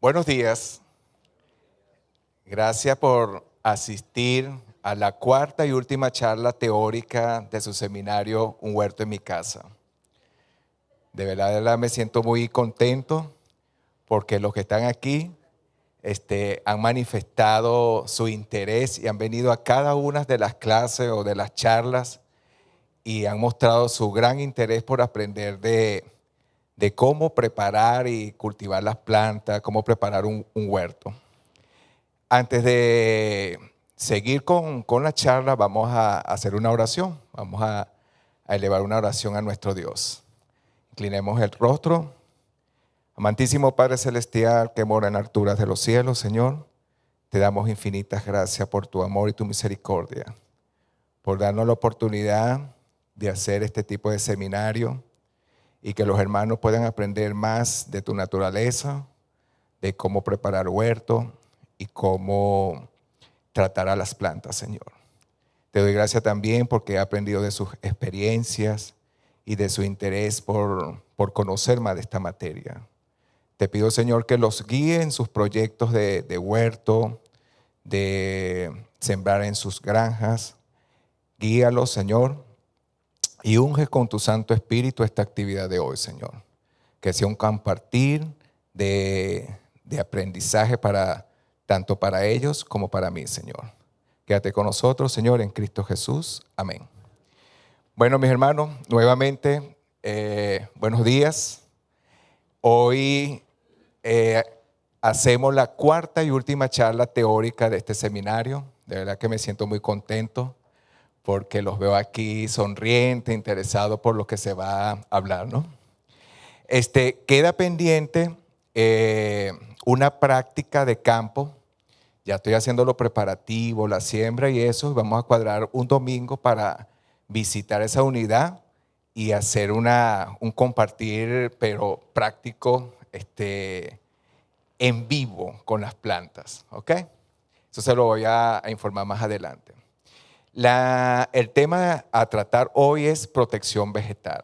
Buenos días. Gracias por asistir a la cuarta y última charla teórica de su seminario Un Huerto en mi Casa. De verdad me siento muy contento porque los que están aquí han manifestado su interés y han venido a cada una de las clases o de las charlas y han mostrado su gran interés por aprender de cómo preparar y cultivar las plantas, cómo preparar un huerto. Antes de seguir con la charla, vamos a hacer una oración. Vamos a elevar una oración a nuestro Dios. Inclinemos el rostro. Amantísimo Padre Celestial que mora en alturas de los cielos, Señor, te damos infinitas gracias por tu amor y tu misericordia, por darnos la oportunidad de hacer este tipo de seminario y que los hermanos puedan aprender más de tu naturaleza, de cómo preparar huertos y cómo tratar a las plantas, Señor. Te doy gracias también porque he aprendido de sus experiencias y de su interés por conocer más de esta materia. Te pido, Señor, que los guíe en sus proyectos de huerto, de sembrar en sus granjas. Guíalos, Señor, y unge con tu Santo Espíritu esta actividad de hoy, Señor. Que sea un compartir de aprendizaje tanto para ellos como para mí, Señor. Quédate con nosotros, Señor, en Cristo Jesús. Amén. Bueno, mis hermanos, nuevamente, buenos días. Hoy hacemos la cuarta y última charla teórica de este seminario. De verdad que me siento muy contento porque los veo aquí sonrientes, interesados por lo que se va a hablar, ¿no? Queda pendiente una práctica de campo. Ya estoy haciendo lo preparativo, la siembra y eso. Vamos a cuadrar un domingo para visitar esa unidad y hacer un compartir, pero práctico, en vivo con las plantas, ¿ok? Eso se lo voy a informar más adelante. El tema a tratar hoy es protección vegetal.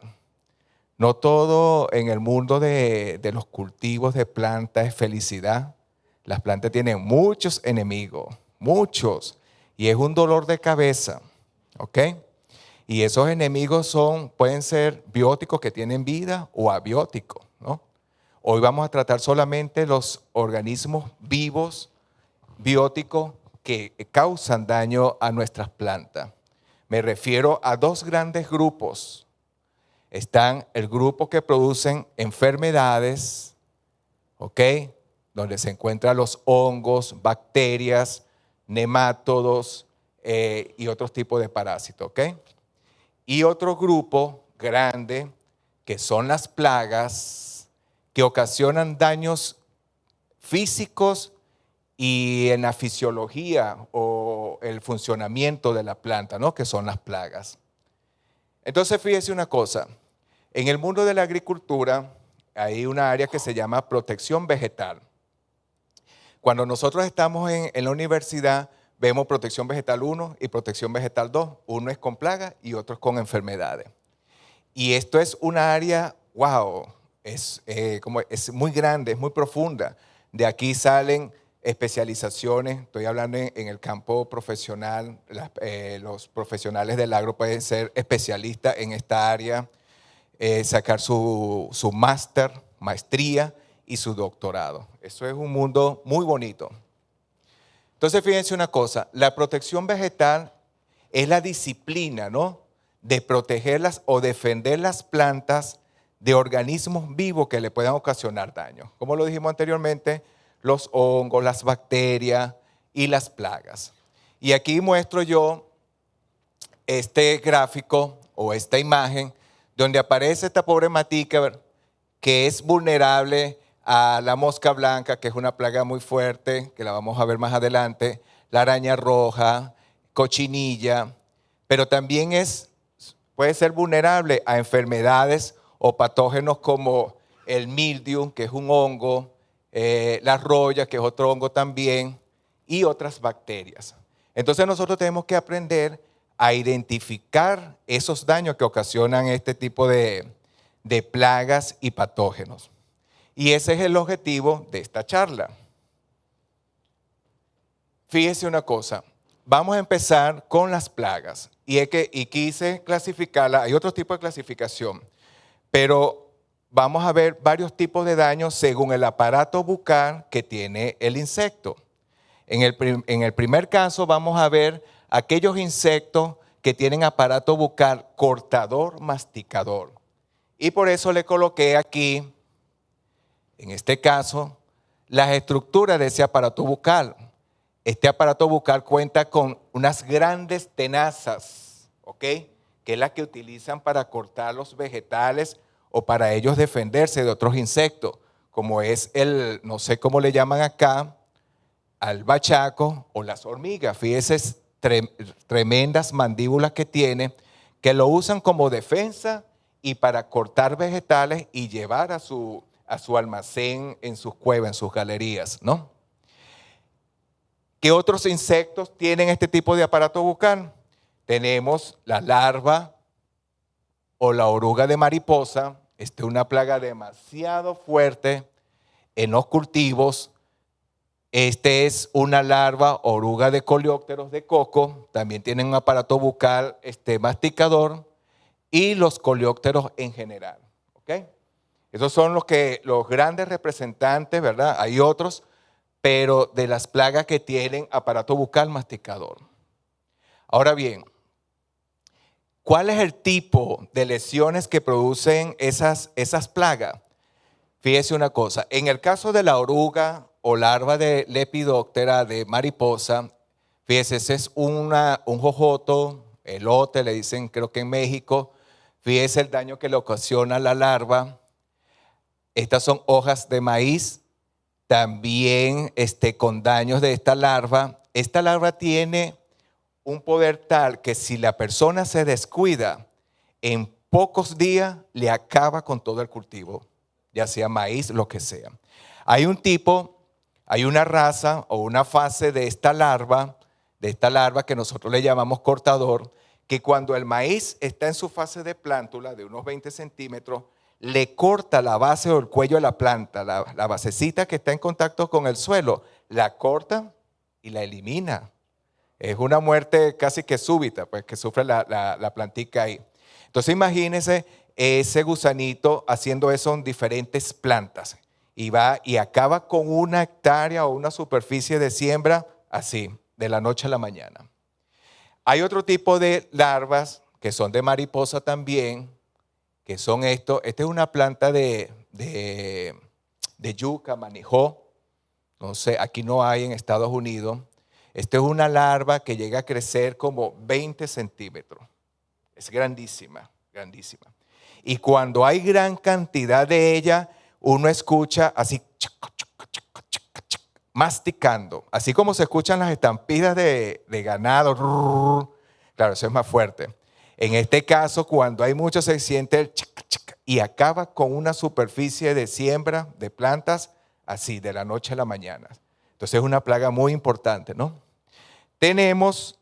No todo en el mundo de los cultivos de plantas es felicidad. Las plantas tienen muchos enemigos, muchos, y es un dolor de cabeza, ¿ok? Y esos enemigos pueden ser bióticos que tienen vida o abióticos, ¿no? Hoy vamos a tratar solamente los organismos vivos, bióticos, que causan daño a nuestras plantas. Me refiero a dos grandes grupos. Están el grupo que producen enfermedades, ¿ok? Donde se encuentran los hongos, bacterias, nemátodos y otros tipos de parásitos, ¿ok? Y otro grupo grande que son las plagas que ocasionan daños físicos y en la fisiología o el funcionamiento de la planta, ¿no? Que son las plagas. Entonces, fíjese una cosa. En el mundo de la agricultura hay una área que se llama protección vegetal. Cuando nosotros estamos en la universidad, vemos protección vegetal 1 y protección vegetal 2. Uno es con plagas y otro es con enfermedades. Y esto es una área, wow, es muy grande, es muy profunda. De aquí salen especializaciones, estoy hablando en el campo profesional, los profesionales del agro pueden ser especialistas en esta área, sacar su máster, maestría y su doctorado. Eso es un mundo muy bonito. Entonces, fíjense una cosa, la protección vegetal es la disciplina, ¿no?, de protegerlas o defender las plantas de organismos vivos que le puedan ocasionar daño. Como lo dijimos anteriormente, los hongos, las bacterias y las plagas. Y aquí muestro yo este gráfico o esta imagen donde aparece esta pobre matica que es vulnerable a la mosca blanca, que es una plaga muy fuerte, que la vamos a ver más adelante, la araña roja, cochinilla, pero también puede ser vulnerable a enfermedades o patógenos como el mildew, que es un hongo, la roya, que es otro hongo también, y otras bacterias. Entonces nosotros tenemos que aprender a identificar esos daños que ocasionan este tipo de plagas y patógenos. Y ese es el objetivo de esta charla. Fíjese una cosa, vamos a empezar con las plagas. Y quise clasificarla, hay otro tipo de clasificación, pero vamos a ver varios tipos de daños según el aparato bucal que tiene el insecto. En el primer caso vamos a ver aquellos insectos que tienen aparato bucal cortador, masticador. Y por eso le coloqué aquí, en este caso, las estructuras de ese aparato bucal. Este aparato bucal cuenta con unas grandes tenazas, ¿ok? Que es la que utilizan para cortar los vegetales o para ellos defenderse de otros insectos, como es no sé cómo le llaman acá, al bachaco o las hormigas. Fíjense, tremendas mandíbulas que tiene, que lo usan como defensa y para cortar vegetales y llevar a su almacén, en sus cuevas, en sus galerías, ¿no? ¿Qué otros insectos tienen este tipo de aparato bucal? Tenemos la larva o la oruga de mariposa. Esta es una plaga demasiado fuerte en los cultivos. Este es una larva oruga de coleópteros de coco. También tienen un aparato bucal masticador y los coleópteros en general. ¿Ok? Esos son los grandes representantes, ¿verdad? Hay otros, pero de las plagas que tienen aparato bucal masticador. Ahora bien, ¿cuál es el tipo de lesiones que producen esas plagas? Fíjese una cosa, en el caso de la oruga o larva de Lepidoptera de mariposa, fíjese, ese es un jojoto, elote, le dicen creo que en México. Fíjese el daño que le ocasiona la larva. Estas son hojas de maíz, también con daños de esta larva. Esta larva tiene un poder tal que si la persona se descuida, en pocos días le acaba con todo el cultivo, ya sea maíz, lo que sea. Hay una raza o una fase de esta larva que nosotros le llamamos cortador, que cuando el maíz está en su fase de plántula de unos 20 centímetros, le corta la base o el cuello de la planta, la basecita que está en contacto con el suelo, la corta y la elimina. Es una muerte casi que súbita, pues que sufre la plantica ahí. Entonces imagínense ese gusanito haciendo eso en diferentes plantas y va y acaba con una hectárea o una superficie de siembra así, de la noche a la mañana. Hay otro tipo de larvas que son de mariposa también, que son esto. Esta es una planta de yuca, manijó. No sé, aquí no hay en Estados Unidos. Esta es una larva que llega a crecer como 20 centímetros. Es grandísima, grandísima. Y cuando hay gran cantidad de ella, uno escucha así, masticando. Así como se escuchan las estampidas de ganado. Claro, eso es más fuerte. En este caso, cuando hay mucho, se siente el y acaba con una superficie de siembra de plantas así, de la noche a la mañana. Entonces es una plaga muy importante, ¿no? Tenemos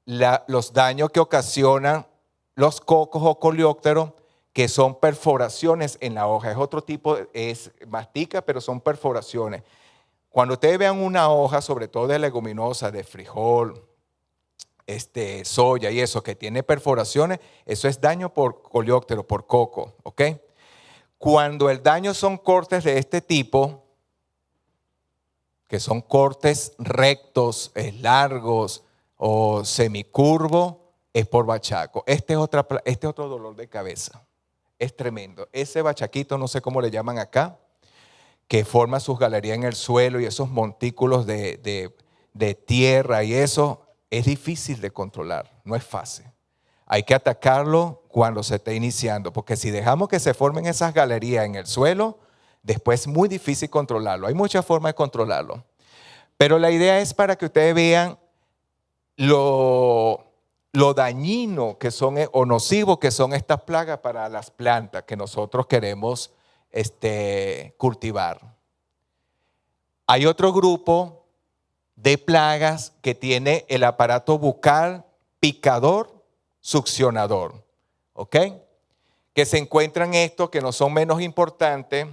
los daños que ocasionan los cocos o coleópteros, que son perforaciones en la hoja. Es otro tipo, es mastica, pero son perforaciones. Cuando ustedes vean una hoja, sobre todo de leguminosa, de frijol, soya y eso, que tiene perforaciones, eso es daño por coleóptero, por coco, ¿ok? Cuando el daño son cortes de este tipo, que son cortes rectos, largos o semicurvos, es por bachaco. Este es otro dolor de cabeza. Es tremendo. Ese bachaquito, no sé cómo le llaman acá, que forma sus galerías en el suelo y esos montículos de tierra y eso, es difícil de controlar, no es fácil. Hay que atacarlo cuando se esté iniciando, porque si dejamos que se formen esas galerías en el suelo, después es muy difícil controlarlo. Hay muchas formas de controlarlo. Pero la idea es para que ustedes vean lo dañino que son o nocivo que son estas plagas para las plantas que nosotros queremos cultivar. Hay otro grupo de plagas que tiene el aparato bucal picador, succionador, ¿ok? Que se encuentran estos que no son menos importantes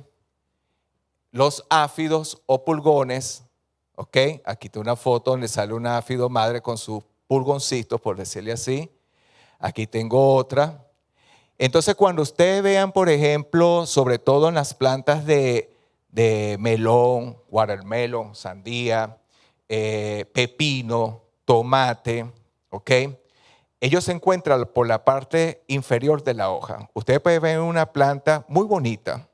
los áfidos o pulgones, ¿ok? Aquí tengo una foto donde sale un áfido madre con sus pulgoncitos, por decirle así. Aquí tengo otra. Entonces, cuando ustedes vean, por ejemplo, sobre todo en las plantas de melón, watermelon, sandía, pepino, tomate, ¿ok? Ellos se encuentran por la parte inferior de la hoja. Ustedes pueden ver una planta muy bonita,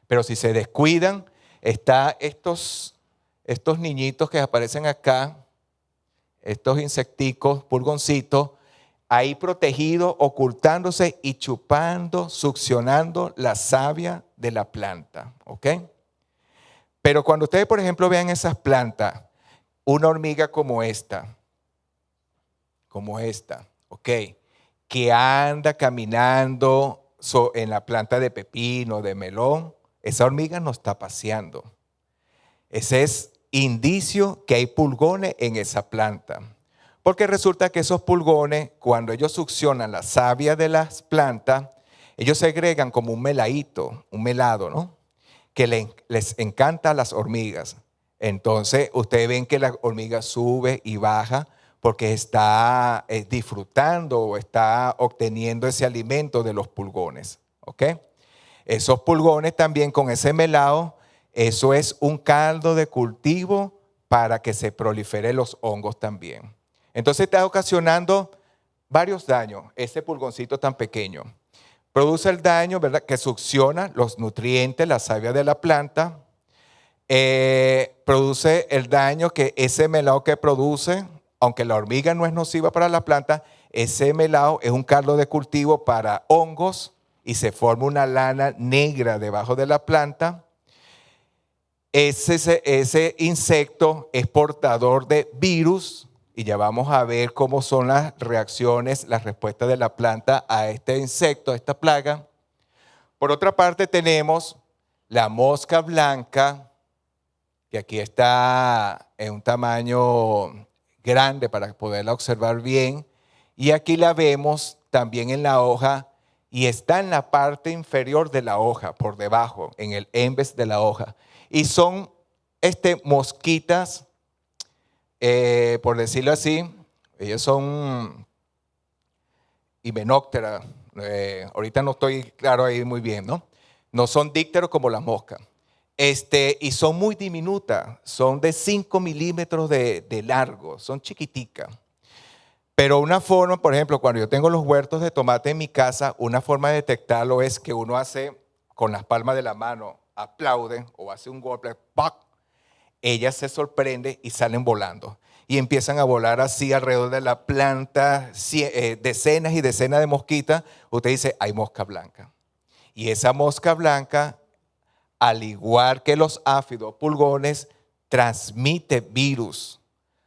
pero si se descuidan, está estos niñitos que aparecen acá, estos insecticos, pulgoncitos, ahí protegidos, ocultándose y chupando, succionando la savia de la planta, ¿ok? Pero cuando ustedes, por ejemplo, vean esas plantas, una hormiga como esta, ¿ok? Que anda caminando en la planta de pepino, de melón, esa hormiga no está paseando. Ese es indicio que hay pulgones en esa planta. Porque resulta que esos pulgones, cuando ellos succionan la savia de las plantas, ellos segregan como un meladito, un melado, ¿no? Que les encanta a las hormigas. Entonces, ustedes ven que la hormiga sube y baja porque está disfrutando o está obteniendo ese alimento de los pulgones, ¿ok? Esos pulgones también con ese melado, eso es un caldo de cultivo para que se proliferen los hongos también. Entonces está ocasionando varios daños, ese pulgoncito tan pequeño. Produce el daño, ¿verdad?, que succiona los nutrientes, la savia de la planta. Produce el daño que ese melado que produce, aunque la hormiga no es nociva para la planta, ese melado es un caldo de cultivo para hongos y se forma una lana negra debajo de la planta. Ese insecto es portador de virus y ya vamos a ver cómo son las reacciones, las respuestas de la planta a este insecto, a esta plaga. Por otra parte tenemos la mosca blanca, que aquí está en un tamaño grande para poderla observar bien. Y aquí la vemos también en la hoja y está en la parte inferior de la hoja, por debajo, en el embés de la hoja. Y son mosquitas, por decirlo así, ellas son himenópteras. Ahorita no estoy claro ahí muy bien, ¿no? No son dípteros como las moscas. Y son muy diminutas, son de 5 milímetros de largo, son chiquiticas. Pero una forma, por ejemplo, cuando yo tengo los huertos de tomate en mi casa, una forma de detectarlo es que uno hace con las palmas de la mano, aplaude o hace un golpe, ¡pac! Ellas se sorprenden y salen volando. Y empiezan a volar así alrededor de la planta, decenas y decenas de mosquitas. Usted dice, hay mosca blanca. Y esa mosca blanca, al igual que los áfidos pulgones, transmite virus,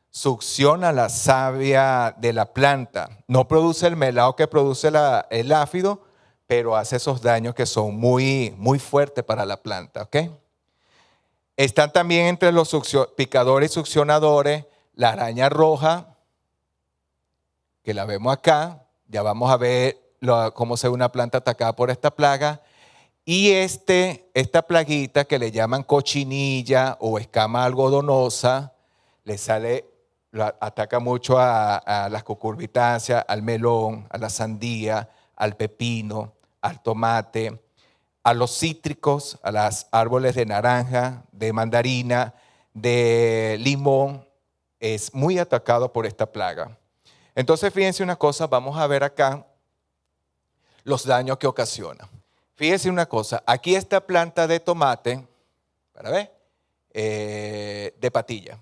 succiona la savia de la planta. No produce el melado que produce el áfido, pero hace esos daños que son muy, muy fuertes para la planta, ¿ok? Están también entre los picadores y succionadores la araña roja, que la vemos acá. Ya vamos a ver cómo se ve una planta atacada por esta plaga. Y esta plaguita que le llaman cochinilla o escama algodonosa, ataca mucho a las cucurbitáceas, al melón, a la sandía, al pepino, al tomate, a los cítricos, a los árboles de naranja, de mandarina, de limón. Es muy atacado por esta plaga. Entonces, fíjense una cosa, vamos a ver acá los daños que ocasiona. Fíjense una cosa, aquí esta planta de tomate, para ver, de patilla.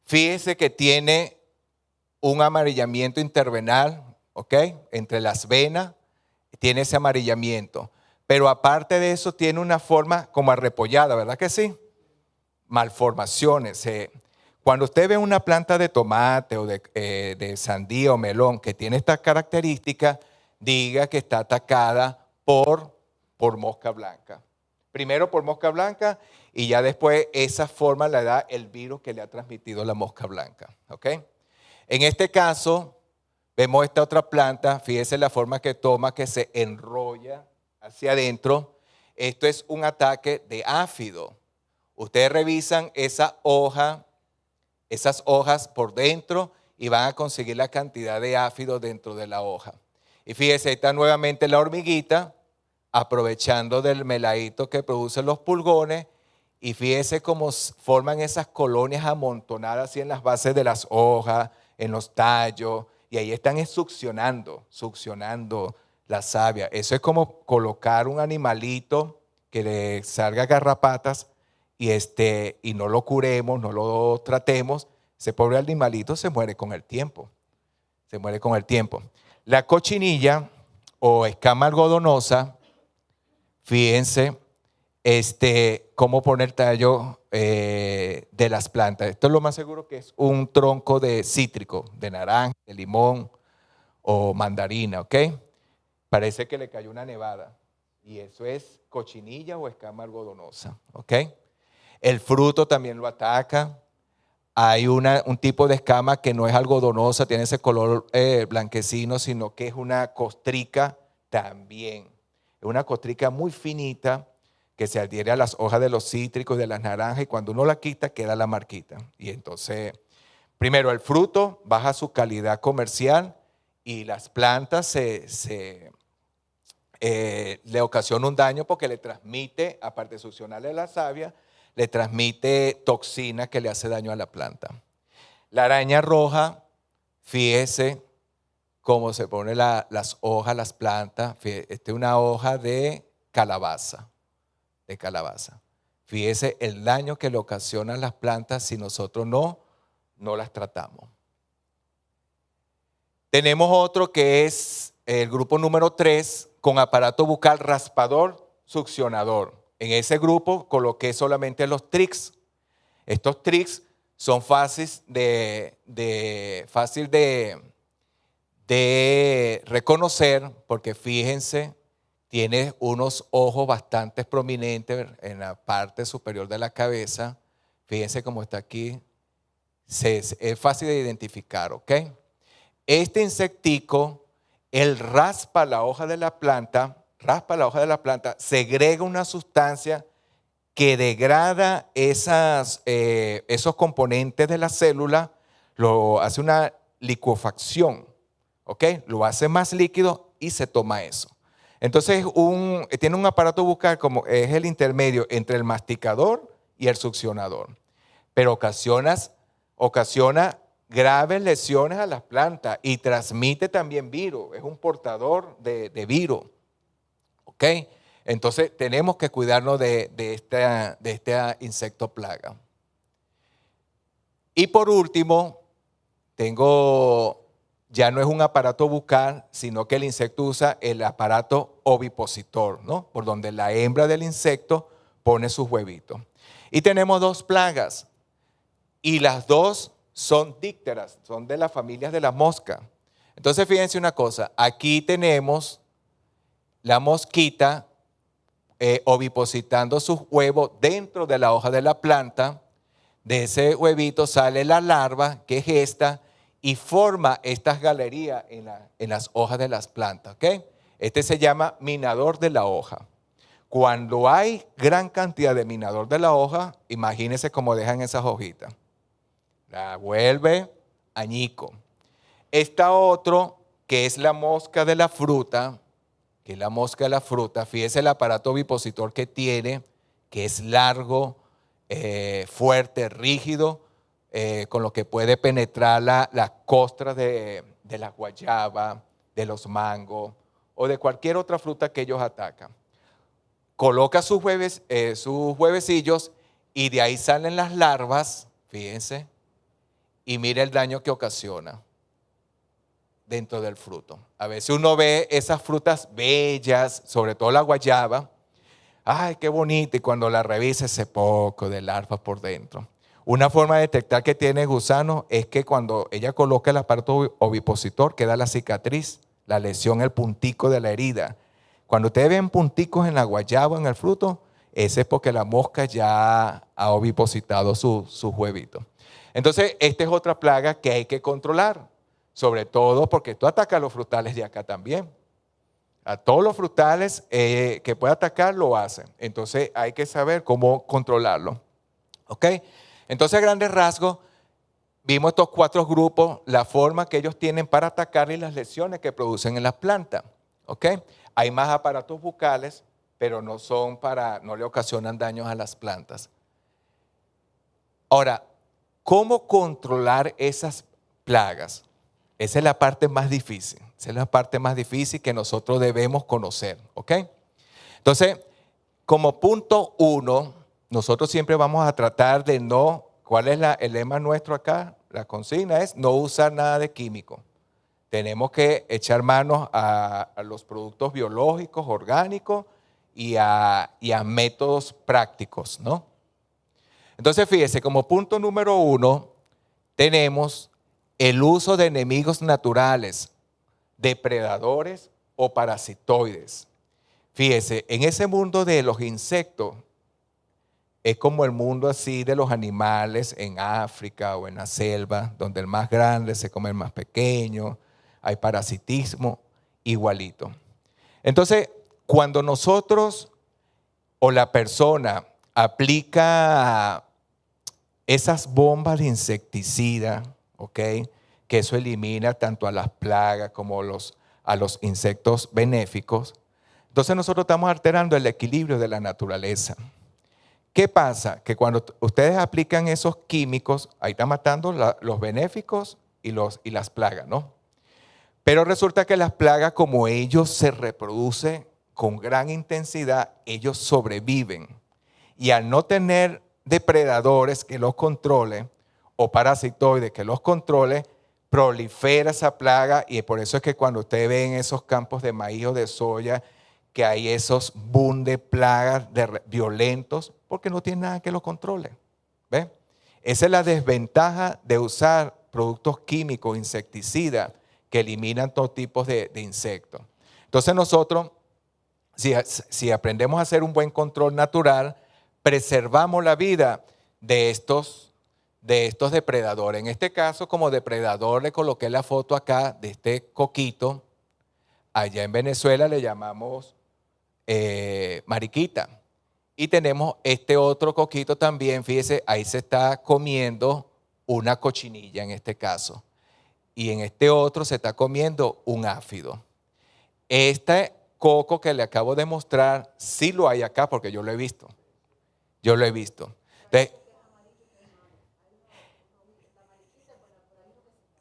Fíjense que tiene un amarillamiento intervenal, ¿ok? Entre las venas, tiene ese amarillamiento. Pero aparte de eso, tiene una forma como arrepollada, ¿verdad que sí? Malformaciones. Cuando usted ve una planta de tomate o de sandía o melón que tiene estas características, diga que está atacada por mosca blanca. Primero por mosca blanca y ya después esa forma le da el virus que le ha transmitido la mosca blanca. ¿Ok? En este caso, vemos esta otra planta, fíjese la forma que toma, que se enrolla hacia adentro. Esto es un ataque de áfido. Ustedes revisan esa hoja, esas hojas por dentro y van a conseguir la cantidad de áfido dentro de la hoja. Y fíjese, ahí está nuevamente la hormiguita, aprovechando del meladito que producen los pulgones, y fíjese cómo forman esas colonias amontonadas así en las bases de las hojas, en los tallos, y ahí están succionando la savia. Eso es como colocar un animalito que le salga garrapatas y no lo curemos, no lo tratemos. Ese pobre animalito se muere con el tiempo. Se muere con el tiempo. La cochinilla o escama algodonosa, fíjense cómo poner el tallo de las plantas. Esto es lo más seguro que es un tronco de cítrico, de naranja, de limón o mandarina, ¿ok? Parece que le cayó una nevada y eso es cochinilla o escama algodonosa, ¿ok? El fruto también lo ataca. Hay un tipo de escama que no es algodonosa, tiene ese color blanquecino, sino que es una costrica también. Es una costrica muy finita que se adhiere a las hojas de los cítricos y de las naranjas, y cuando uno la quita queda la marquita. Y entonces, primero, el fruto baja su calidad comercial y las plantas le ocasiona un daño porque le transmite, aparte de succionarle la savia, le transmite toxina que le hace daño a la planta. La araña roja, fíjese cómo se pone las hojas, las plantas. Esta es una hoja de calabaza. Fíjese el daño que le ocasionan las plantas si nosotros no las tratamos. Tenemos otro que es el grupo número 3 con aparato bucal raspador, succionador. En ese grupo coloqué solamente los tricks. Estos tricks son fáciles de reconocer porque fíjense, tiene unos ojos bastante prominentes en la parte superior de la cabeza. Fíjense cómo está aquí. Es fácil de identificar, ¿ok? Este insectico, él raspa la hoja de la planta, segrega una sustancia que degrada esos componentes de la célula, lo hace una licuefacción, ¿ok? Lo hace más líquido y se toma eso. Entonces tiene un aparato bucal como es el intermedio entre el masticador y el succionador, pero ocasiona graves lesiones a las plantas y transmite también virus, es un portador de virus, ¿ok? Entonces tenemos que cuidarnos de este insecto plaga. Y por último, ya no es un aparato bucal, sino que el insecto usa el aparato ovipositor, ¿no? Por donde la hembra del insecto pone sus huevitos. Y tenemos 2 plagas, y las 2 son dípteras, son de las familias de la mosca. Entonces fíjense una cosa, aquí tenemos la mosquita ovipositando sus huevos dentro de la hoja de la planta. De ese huevito sale la larva, que es esta, y forma estas galerías en las hojas de las plantas, ¿ok? Este se llama minador de la hoja. Cuando hay gran cantidad de minador de la hoja, imagínense cómo dejan esas hojitas. La vuelve añico. Esta otro, que es la mosca de la fruta, fíjese el aparato ovipositor que tiene, que es largo, fuerte, rígido, con lo que puede penetrar las costras de la guayaba, de los mangos o de cualquier otra fruta que ellos atacan. Coloca sus huevecillos y de ahí salen las larvas, fíjense, y mire el daño que ocasiona dentro del fruto. A veces uno ve esas frutas bellas, sobre todo la guayaba. ¡Ay, qué bonita! Y cuando la revisa, ese poco de larvas por dentro. Una forma de detectar que tiene gusano es que cuando ella coloca el aparato ovipositor, queda la cicatriz, la lesión, el puntico de la herida. Cuando ustedes ven punticos en la guayaba, en el fruto, ese es porque la mosca ya ha ovipositado sus huevitos. Entonces, esta es otra plaga que hay que controlar, sobre todo porque esto ataca a los frutales de acá también. A todos los frutales que puede atacar lo hacen. Entonces hay que saber cómo controlarlo. ¿Ok? Entonces a grandes rasgos vimos estos 4 grupos, la forma que ellos tienen para atacar y las lesiones que producen en las plantas. ¿Ok? Hay más aparatos bucales, pero no le ocasionan daños a las plantas. Ahora, ¿cómo controlar esas plagas? Esa es la parte más difícil. Esa es la parte más difícil que nosotros debemos conocer. ¿Ok? Entonces, como punto 1, nosotros siempre vamos a tratar de no, ¿cuál es el lema nuestro acá? La consigna es no usar nada de químico. Tenemos que echar manos a los productos biológicos, orgánicos y a métodos prácticos, ¿no? Entonces, fíjese, como punto número 1, tenemos el uso de enemigos naturales, depredadores o parasitoides. Fíjese, en ese mundo de los insectos, es como el mundo así de los animales en África o en la selva, donde el más grande se come el más pequeño, hay parasitismo, igualito. Entonces, cuando nosotros o la persona aplica esas bombas de insecticida, ¿ok? Que eso elimina tanto a las plagas como a los insectos benéficos, entonces nosotros estamos alterando el equilibrio de la naturaleza. ¿Qué pasa? Que cuando ustedes aplican esos químicos, ahí están matando los benéficos y las plagas, ¿no? Pero resulta que las plagas, como ellos se reproducen con gran intensidad, ellos sobreviven. Y al no tener depredadores que los controlen o parasitoides que los controle, prolifera esa plaga y por eso es que cuando ustedes ven esos campos de maíz o de soya, que hay esos boom de plagas violentos, porque no tiene nada que los controle. ¿Ve? Esa es la desventaja de usar productos químicos, insecticidas, que eliminan todo tipo de insectos. Entonces nosotros, si aprendemos a hacer un buen control natural, preservamos la vida de estos depredadores. En este caso, como depredador, le coloqué la foto acá de este coquito. Allá en Venezuela le llamamos mariquita. Y tenemos este otro coquito también, fíjese, ahí se está comiendo una cochinilla en este caso. Y en este otro se está comiendo un áfido. Este coco que le acabo de mostrar, sí lo hay acá porque yo lo he visto. Yo lo he visto. Entonces,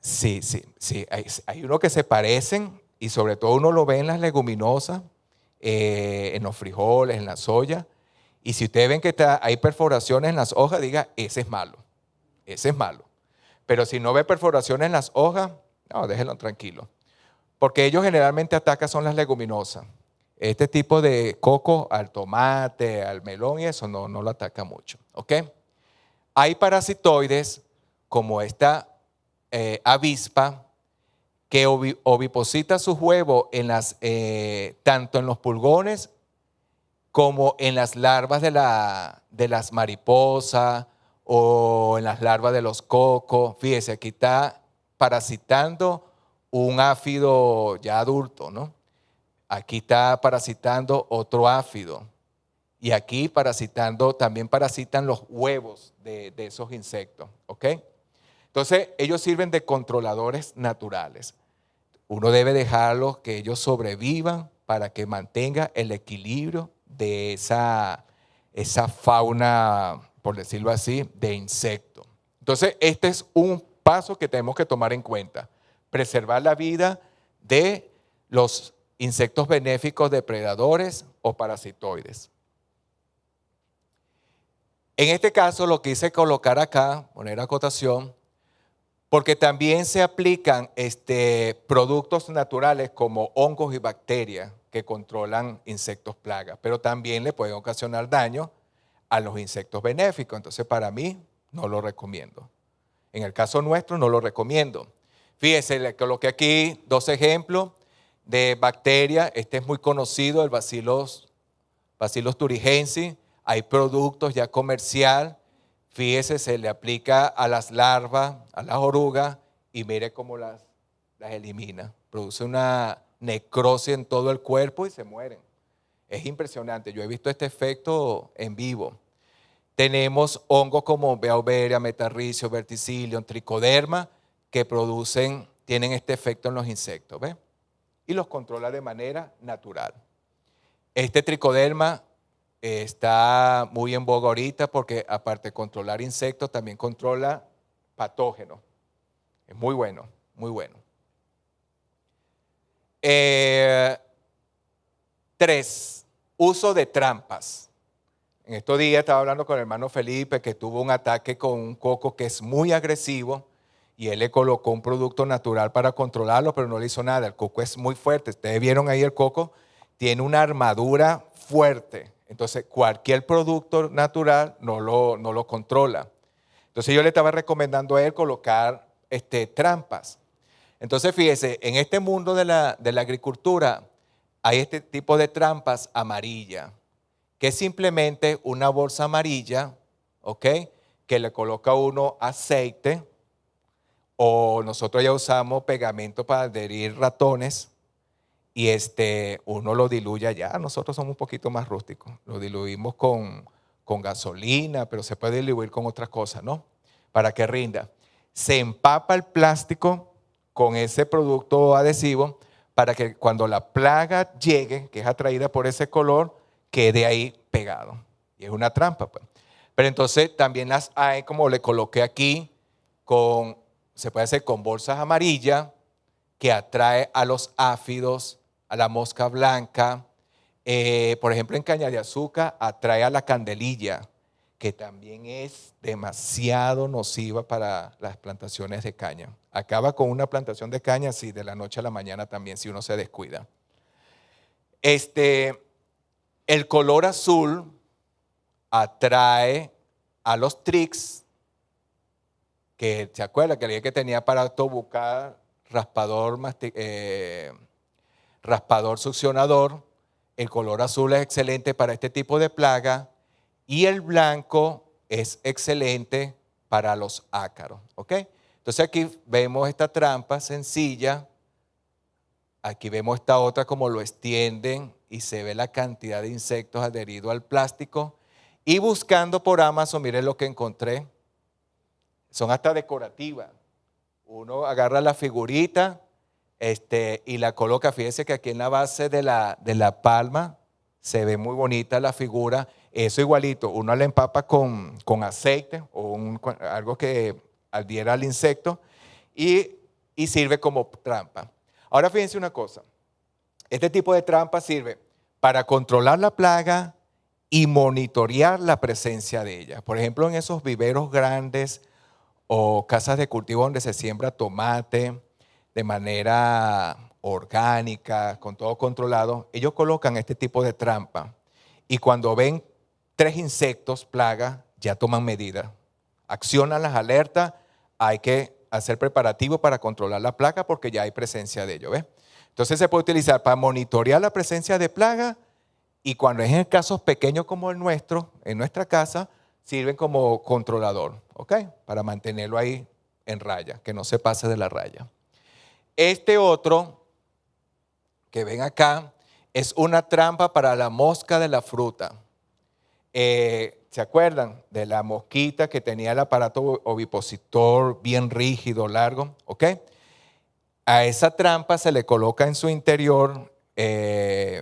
sí. Hay unos que se parecen y sobre todo uno lo ve en las leguminosas, en los frijoles, en la soya. Y si ustedes ven que hay perforaciones en las hojas, diga, ese es malo. Ese es malo. Pero si no ve perforaciones en las hojas, no, déjenlo tranquilo. Porque ellos generalmente atacan son las leguminosas. Este tipo de coco al tomate, al melón y eso no lo ataca mucho. ¿Ok? Hay parasitoides como esta avispa que oviposita sus huevos tanto en los pulgones como en las larvas de las mariposas o en las larvas de los cocos. Fíjese, aquí está parasitando un áfido ya adulto, ¿no? Aquí está parasitando otro áfido. Y aquí también parasitan los huevos de esos insectos, ¿ok? Entonces, ellos sirven de controladores naturales. Uno debe dejarlos que ellos sobrevivan para que mantenga el equilibrio de esa fauna, por decirlo así, de insectos. Entonces, este es un paso que tenemos que tomar en cuenta. Preservar la vida de los insectos benéficos, depredadores o parasitoides. En este caso, lo quise colocar acá, poner acotación, porque también se aplican productos naturales como hongos y bacterias que controlan insectos plagas, pero también le pueden ocasionar daño a los insectos benéficos. Entonces, para mí, no lo recomiendo. En el caso nuestro, no lo recomiendo. Fíjese, le coloqué aquí 2 ejemplos de bacterias. Este es muy conocido, el Bacillus thuringiensis. Hay productos ya comercial. Fíjese, se le aplica a las larvas, a las orugas, y mire cómo las elimina. Produce una necrosis en todo el cuerpo y se mueren. Es impresionante. Yo he visto este efecto en vivo. Tenemos hongos como Beauveria, Metarrhizium, Verticillium, Trichoderma, que tienen este efecto en los insectos, ¿ves? Y los controla de manera natural. Este Trichoderma está muy en boga ahorita porque aparte de controlar insectos, también controla patógenos. Es muy bueno, muy bueno. 3. Uso de trampas. En estos días estaba hablando con el hermano Felipe que tuvo un ataque con un coco que es muy agresivo y él le colocó un producto natural para controlarlo, pero no le hizo nada. El coco es muy fuerte. Ustedes vieron ahí el coco, tiene una armadura fuerte. Entonces, cualquier producto natural no lo controla. Entonces, yo le estaba recomendando a él colocar trampas. Entonces, fíjese, en este mundo de la agricultura hay este tipo de trampas amarillas, que es simplemente una bolsa amarilla, ¿ok? Que le coloca uno aceite, o nosotros ya usamos pegamento para adherir ratones, y uno lo diluye allá. Nosotros somos un poquito más rústicos. Lo diluimos con gasolina, pero se puede diluir con otras cosas, ¿no? Para que rinda. Se empapa el plástico con ese producto adhesivo para que cuando la plaga llegue, que es atraída por ese color, quede ahí pegado. Y es una trampa, pues. Pero entonces también las hay, como le coloqué aquí, se puede hacer con bolsas amarillas, que atrae a los áfidos, a la mosca blanca. Por ejemplo, en caña de azúcar atrae a la candelilla, que también es demasiado nociva para las plantaciones de caña. Acaba con una plantación de caña así de la noche a la mañana también, si uno se descuida. El color azul atrae a los trix, que se acuerda que le dije que tenía aparato bucal, raspador succionador. El color azul es excelente para este tipo de plaga y el blanco es excelente para los ácaros, ¿ok? Entonces aquí vemos esta trampa sencilla, aquí vemos esta otra como lo extienden y se ve la cantidad de insectos adheridos al plástico. Y buscando por Amazon, miren lo que encontré, son hasta decorativas. Uno agarra la figurita y la coloca. Fíjense que aquí en la base de la palma se ve muy bonita la figura. Eso igualito, uno la empapa con aceite o algo que adhiera al insecto y sirve como trampa. Ahora fíjense una cosa, este tipo de trampa sirve para controlar la plaga y monitorear la presencia de ella. Por ejemplo, en esos viveros grandes o casas de cultivo donde se siembra tomate de manera orgánica, con todo controlado, ellos colocan este tipo de trampa y cuando ven 3 insectos, plagas, ya toman medidas, accionan las alertas, hay que hacer preparativos para controlar la plaga porque ya hay presencia de ello, ¿ves? Entonces se puede utilizar para monitorear la presencia de plaga y cuando es en casos pequeños como el nuestro, en nuestra casa, sirven como controlador, ¿ok? Para mantenerlo ahí en raya, que no se pase de la raya. Este otro que ven acá es una trampa para la mosca de la fruta. ¿Se acuerdan de la mosquita que tenía el aparato ovipositor bien rígido, largo? ¿Ok? A esa trampa se le coloca en su interior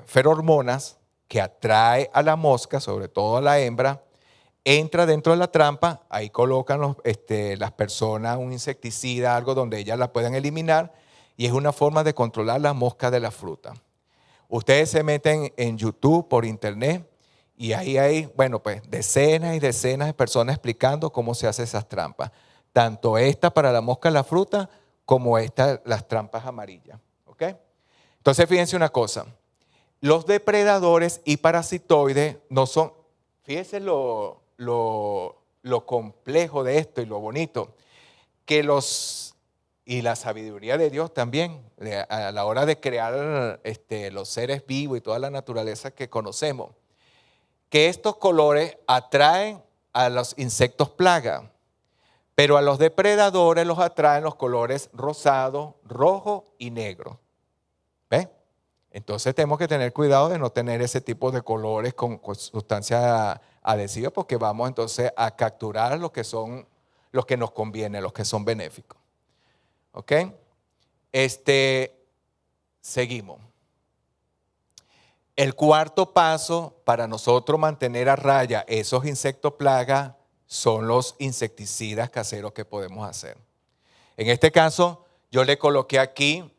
ferormonas que atrae a la mosca, sobre todo a la hembra, entra dentro de la trampa, ahí colocan las personas un insecticida, algo donde ellas la puedan eliminar y es una forma de controlar la mosca de la fruta. Ustedes se meten en YouTube, por internet, y ahí hay, bueno, pues decenas y decenas de personas explicando cómo se hacen esas trampas. Tanto esta para la mosca de la fruta, como las trampas amarillas. ¿Ok? Entonces, fíjense una cosa. Los depredadores y parasitoides no son, fíjense lo complejo de esto y lo bonito, que y la sabiduría de Dios también, a la hora de crear los seres vivos y toda la naturaleza que conocemos, que estos colores atraen a los insectos plaga, pero a los depredadores los atraen los colores rosado, rojo y negro. ¿Ves? Entonces tenemos que tener cuidado de no tener ese tipo de colores con sustancia adhesiva porque vamos entonces a capturar los que son los que nos convienen, los que son benéficos. ¿Ok? Seguimos. El cuarto paso para nosotros mantener a raya esos insectos plagas son los insecticidas caseros que podemos hacer. En este caso, yo le coloqué aquí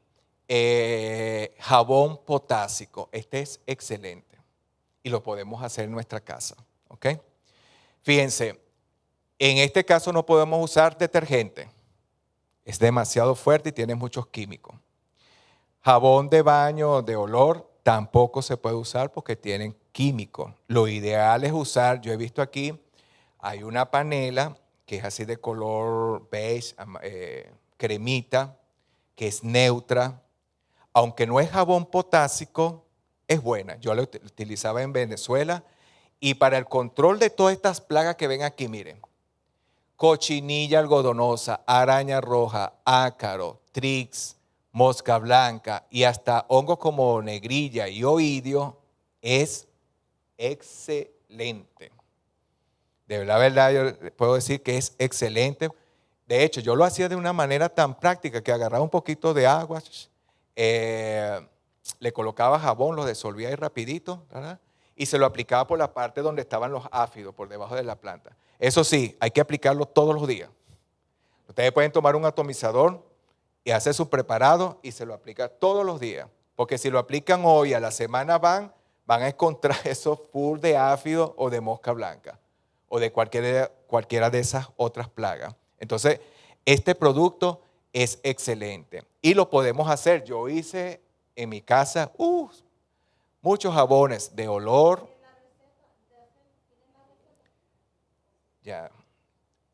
jabón potásico. Este es excelente y lo podemos hacer en nuestra casa. ¿Ok? Fíjense, en este caso no podemos usar detergente. Es demasiado fuerte y tiene muchos químicos. Jabón de baño de olor tampoco se puede usar porque tienen químicos. Lo ideal es usar, yo he visto aquí, hay una panela que es así de color beige, cremita, que es neutra. Aunque no es jabón potásico, es buena. Yo la utilizaba en Venezuela y para el control de todas estas plagas que ven aquí, miren, cochinilla algodonosa, araña roja, ácaro, trix, mosca blanca y hasta hongos como negrilla y oidio, es excelente. De la verdad, yo puedo decir que es excelente. De hecho, yo lo hacía de una manera tan práctica que agarraba un poquito de agua, le colocaba jabón, lo disolvía ahí rapidito, ¿verdad? Y se lo aplicaba por la parte donde estaban los áfidos, por debajo de la planta. Eso sí, hay que aplicarlo todos los días. Ustedes pueden tomar un atomizador y hacer su preparado y se lo aplica todos los días. Porque si lo aplican hoy, a la semana van a encontrar eso full de áfido o de mosca blanca o de cualquiera de esas otras plagas. Entonces, este producto es excelente y lo podemos hacer. Yo hice en mi casa muchos jabones de olor. Ya,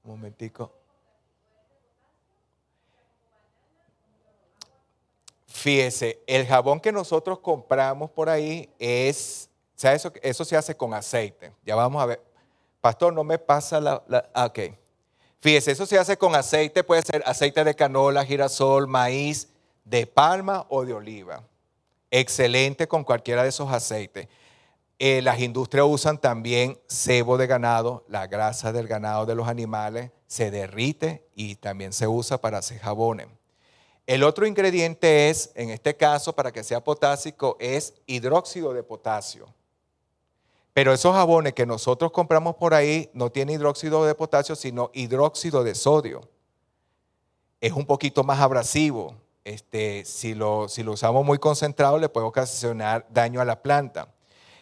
un momentico. Fíjese, el jabón que nosotros compramos por ahí es, o sea, eso se hace con aceite. Ya vamos a ver. Pastor, no me pasa ok. Fíjese, eso se hace con aceite, puede ser aceite de canola, girasol, maíz, de palma o de oliva. Excelente con cualquiera de esos aceites. Las industrias usan también sebo de ganado, la grasa del ganado de los animales se derrite y también se usa para hacer jabones. El otro ingrediente es, en este caso, para que sea potásico, es hidróxido de potasio. Pero esos jabones que nosotros compramos por ahí no tienen hidróxido de potasio, sino hidróxido de sodio. Es un poquito más abrasivo. Si lo usamos muy concentrado, le puede ocasionar daño a la planta.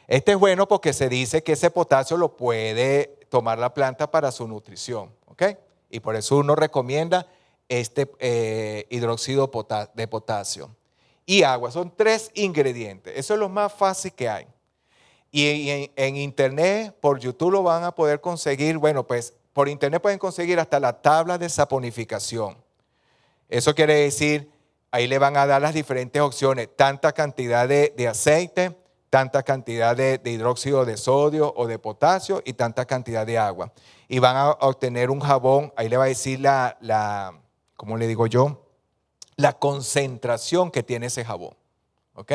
Este es bueno porque se dice que ese potasio lo puede tomar la planta para su nutrición. ¿Ok? Y por eso uno recomienda hidróxido de potasio. Y agua, son 3 ingredientes. Eso es lo más fácil que hay. Y en internet, por YouTube lo van a poder conseguir. Bueno, pues por internet pueden conseguir hasta la tabla de saponificación. Eso quiere decir, ahí le van a dar las diferentes opciones, tanta cantidad de aceite, tanta cantidad de hidróxido de sodio o de potasio y tanta cantidad de agua. Y van a obtener un jabón, ahí le va a decir ¿cómo le digo yo? La concentración que tiene ese jabón. ¿Ok?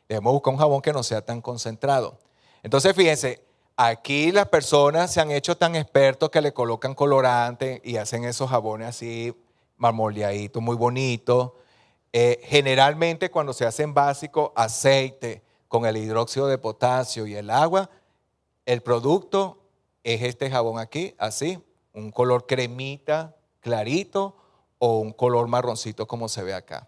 Debemos buscar un jabón que no sea tan concentrado. Entonces, fíjense, aquí las personas se han hecho tan expertos que le colocan colorante y hacen esos jabones así marmoleaditos, muy bonitos. Generalmente cuando se hacen básicos, aceite con el hidróxido de potasio y el agua, el producto es este jabón aquí, así, un color cremita, clarito, o un color marroncito como se ve acá.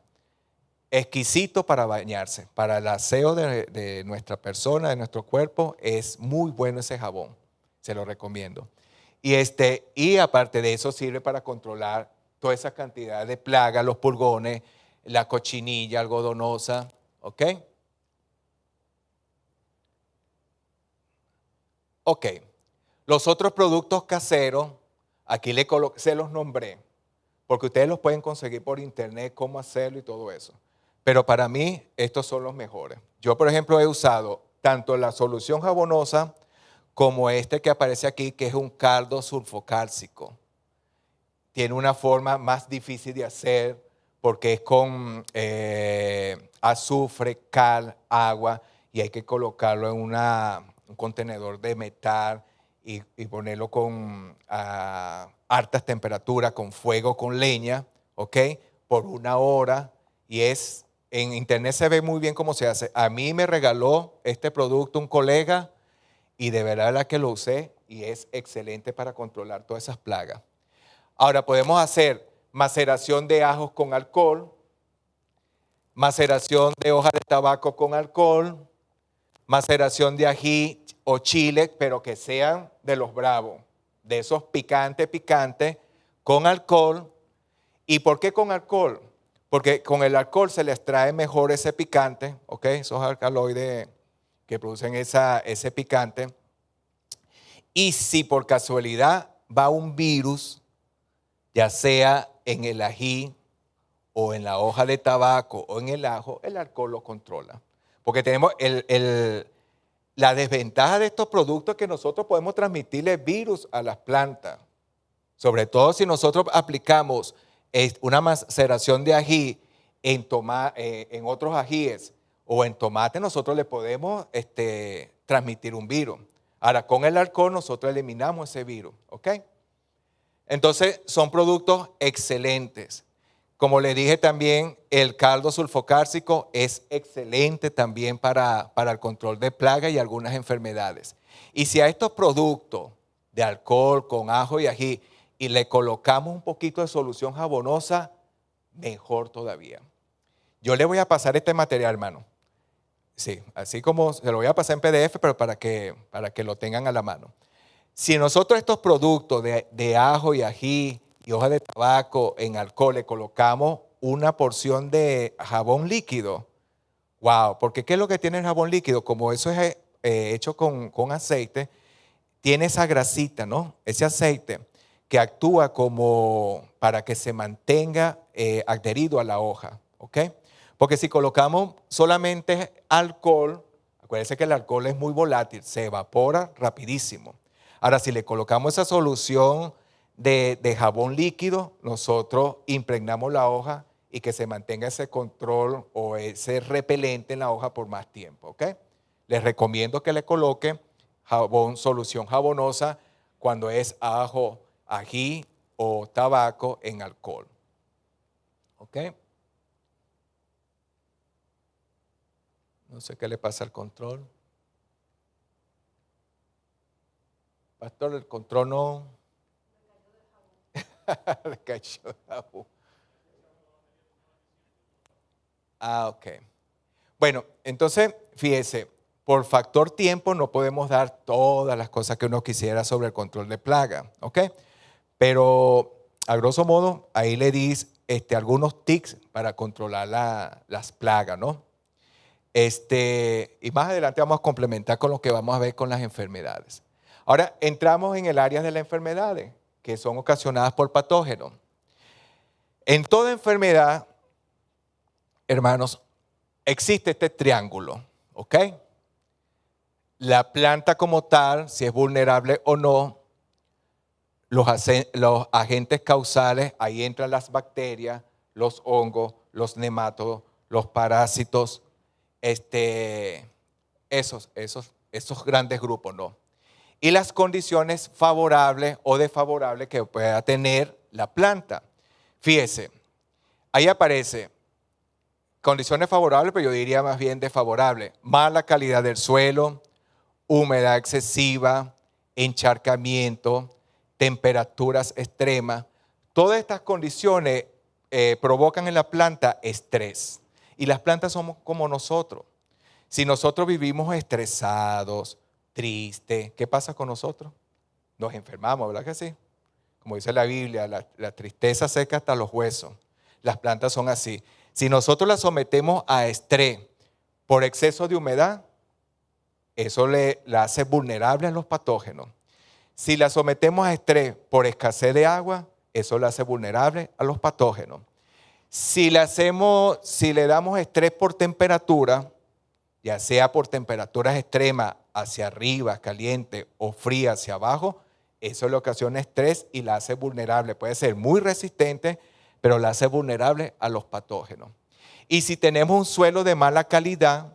Exquisito para bañarse, para el aseo de nuestra persona, de nuestro cuerpo, es muy bueno ese jabón, se lo recomiendo. Y aparte de eso sirve para controlar toda esa cantidad de plagas, los pulgones, la cochinilla algodonosa, ¿ok? Ok, los otros productos caseros, aquí se los nombré, porque ustedes los pueden conseguir por internet, cómo hacerlo y todo eso. Pero para mí, estos son los mejores. Yo, por ejemplo, he usado tanto la solución jabonosa como este que aparece aquí, que es un caldo sulfocálcico. Tiene una forma más difícil de hacer porque es con azufre, cal, agua, y hay que colocarlo en un contenedor de metal y ponerlo con altas temperaturas, con fuego, con leña, ¿ok? Por 1 hora, y en internet se ve muy bien cómo se hace. A mí me regaló este producto un colega y de verdad que lo usé y es excelente para controlar todas esas plagas. Ahora podemos hacer maceración de ajos con alcohol, maceración de hojas de tabaco con alcohol, maceración de ají o chile, pero que sean de los bravos, de esos picantes, con alcohol. ¿Y por qué con alcohol? Porque con el alcohol se le extrae mejor ese picante, ¿ok? Esos alcaloides que producen ese picante. Y si por casualidad va un virus, ya sea en el ají o en la hoja de tabaco o en el ajo, el alcohol lo controla. Porque tenemos la desventaja de estos productos es que nosotros podemos transmitirle virus a las plantas. Sobre todo si nosotros aplicamos una maceración de ají en otros ajíes o en tomate, nosotros le podemos transmitir un virus. Ahora, con el alcohol nosotros eliminamos ese virus, ¿ok? Entonces, son productos excelentes. Como le dije también, el caldo sulfocárcico es excelente también para el control de plagas y algunas enfermedades. Y si a estos productos de alcohol con ajo y ají y le colocamos un poquito de solución jabonosa, mejor todavía. Yo le voy a pasar este material, hermano. Sí, así como se lo voy a pasar en PDF, pero para que lo tengan a la mano. Si nosotros estos productos de ajo y ají y hoja de tabaco en alcohol le colocamos una porción de jabón líquido, wow, porque ¿qué es lo que tiene el jabón líquido? Como eso es hecho con aceite, tiene esa grasita, ¿no? Ese aceite que actúa como para que se mantenga adherido a la hoja, ¿ok? Porque si colocamos solamente alcohol, acuérdense que el alcohol es muy volátil, se evapora rapidísimo. Ahora, si le colocamos esa solución de jabón líquido, nosotros impregnamos la hoja y que se mantenga ese control o ese repelente en la hoja por más tiempo, ¿ok? Les recomiendo que le coloque solución jabonosa cuando es ajo, ají o tabaco en alcohol, ¿ok? No sé qué le pasa al control. Pastor, el control no. Le cayó el jabón. Ok. Bueno, entonces, fíjese, por factor tiempo no podemos dar todas las cosas que uno quisiera sobre el control de plaga, ¿ok? Pero, a grosso modo, ahí le di algunos tips para controlar las plagas, ¿no? Y más adelante vamos a complementar con lo que vamos a ver con las enfermedades. Ahora, entramos en el área de las enfermedades, que son ocasionadas por patógenos. En toda enfermedad, hermanos, existe este triángulo, ¿ok? La planta como tal, si es vulnerable o no, los agentes causales, ahí entran las bacterias, los hongos, los nemátodos, los parásitos, esos grandes grupos, ¿no? Y las condiciones favorables o desfavorables que pueda tener la planta. Fíjese, ahí aparece condiciones favorables, pero yo diría más bien desfavorables. Mala calidad del suelo, humedad excesiva, encharcamiento, temperaturas extremas. Todas estas condiciones provocan en la planta estrés. Y las plantas somos como nosotros. Si nosotros vivimos estresados, tristes, ¿qué pasa con nosotros? Nos enfermamos, ¿verdad que sí? Como dice la Biblia, la tristeza seca hasta los huesos. Las plantas son así. Si nosotros las sometemos a estrés por exceso de humedad, eso la hace vulnerable a los patógenos. Si la sometemos a estrés por escasez de agua, eso la hace vulnerable a los patógenos. Si le damos estrés por temperatura, ya sea por temperaturas extremas hacia arriba, caliente, o fría hacia abajo, eso le ocasiona estrés y la hace vulnerable. Puede ser muy resistente pero la hace vulnerable a los patógenos. Y si tenemos un suelo de mala calidad,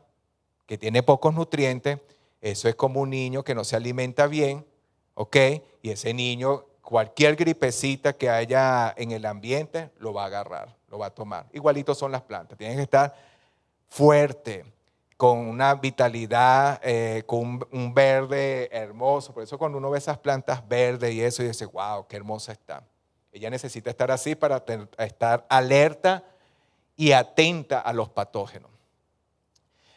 que tiene pocos nutrientes, eso es como un niño que no se alimenta bien, ¿ok? Y ese niño, cualquier gripecita que haya en el ambiente, lo va a agarrar, lo va a tomar. Igualito son las plantas, tienen que estar fuerte, con una vitalidad, con un verde hermoso. Por eso cuando uno ve esas plantas verdes y eso, y dice, wow, qué hermosa está. Ella necesita estar así para estar alerta y atenta a los patógenos.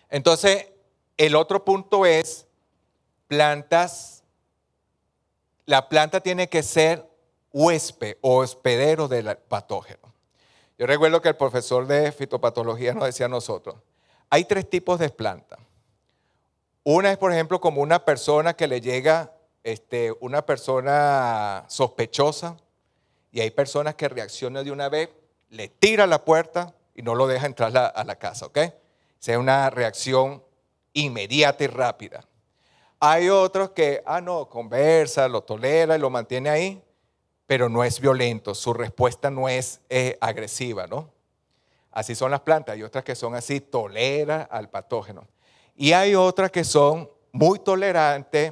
Entonces, el otro punto es plantas. La planta tiene que ser huésped o hospedero del patógeno. Yo recuerdo que el profesor de fitopatología nos decía a nosotros, hay 3 tipos de plantas. Una es, por ejemplo, como una persona que le llega, una persona sospechosa, y hay personas que reaccionan de una vez, le tira la puerta y no lo deja entrar a la casa, ¿ok? Sea una reacción inmediata y rápida. Hay otros que, no, conversa, lo tolera y lo mantiene ahí, pero no es violento, su respuesta no es agresiva, ¿no? Así son las plantas. Hay otras que son así, tolera al patógeno. Y hay otras que son muy tolerantes,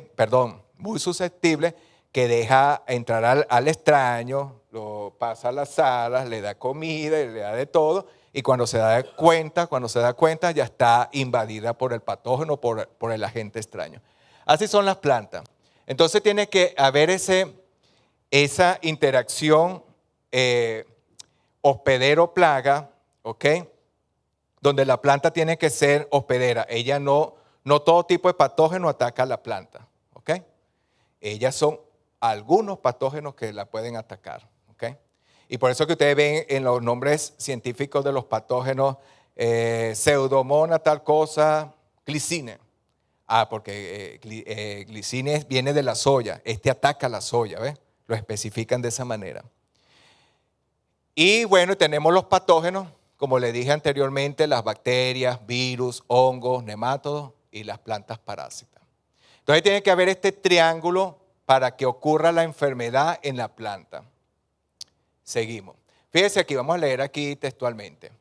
muy susceptibles, que deja entrar al extraño, lo pasa a las salas, le da comida y le da de todo, y cuando se da cuenta ya está invadida por el patógeno, por el agente extraño. Así son las plantas. Entonces tiene que haber esa interacción hospedero-plaga, ¿ok? Donde la planta tiene que ser hospedera. Ella no todo tipo de patógeno ataca a la planta, ¿ok? Ellas son algunos patógenos que la pueden atacar, ¿ok? Y por eso que ustedes ven en los nombres científicos de los patógenos, Pseudomonas tal cosa, glicine. Porque glicine viene de la soya. Ataca la soya, ¿ves? Lo especifican de esa manera. Y bueno, tenemos los patógenos, como le dije anteriormente, las bacterias, virus, hongos, nemátodos y las plantas parásitas. Entonces tiene que haber este triángulo para que ocurra la enfermedad en la planta. Seguimos. Fíjense aquí, vamos a leer aquí textualmente.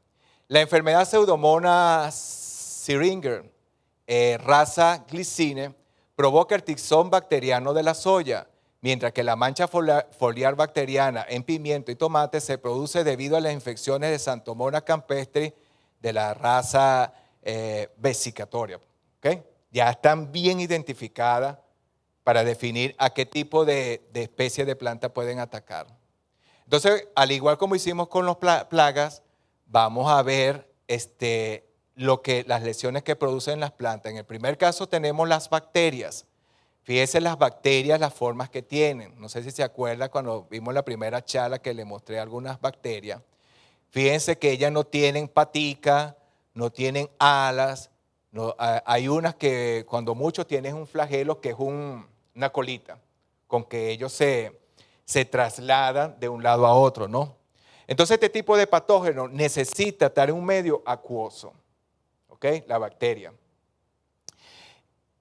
La enfermedad Pseudomonas syringae, raza glicine, provoca el tixón bacteriano de la soya, mientras que la mancha foliar bacteriana en pimiento y tomate se produce debido a las infecciones de Xanthomonas campestris de la raza vesicatoria. ¿Okay? Ya están bien identificadas para definir a qué tipo de especie de planta pueden atacar. Entonces, al igual como hicimos con las plagas, vamos a ver las lesiones que producen las plantas. En el primer caso tenemos las bacterias. Fíjense las bacterias, las formas que tienen. No sé si se acuerdan cuando vimos la primera charla que le mostré algunas bacterias. Fíjense que ellas no tienen patica, no tienen alas. No, hay unas que cuando mucho tienen un flagelo que es una colita, con que ellos se trasladan de un lado a otro, ¿no? Entonces este tipo de patógeno necesita estar en un medio acuoso, ¿ok? La bacteria.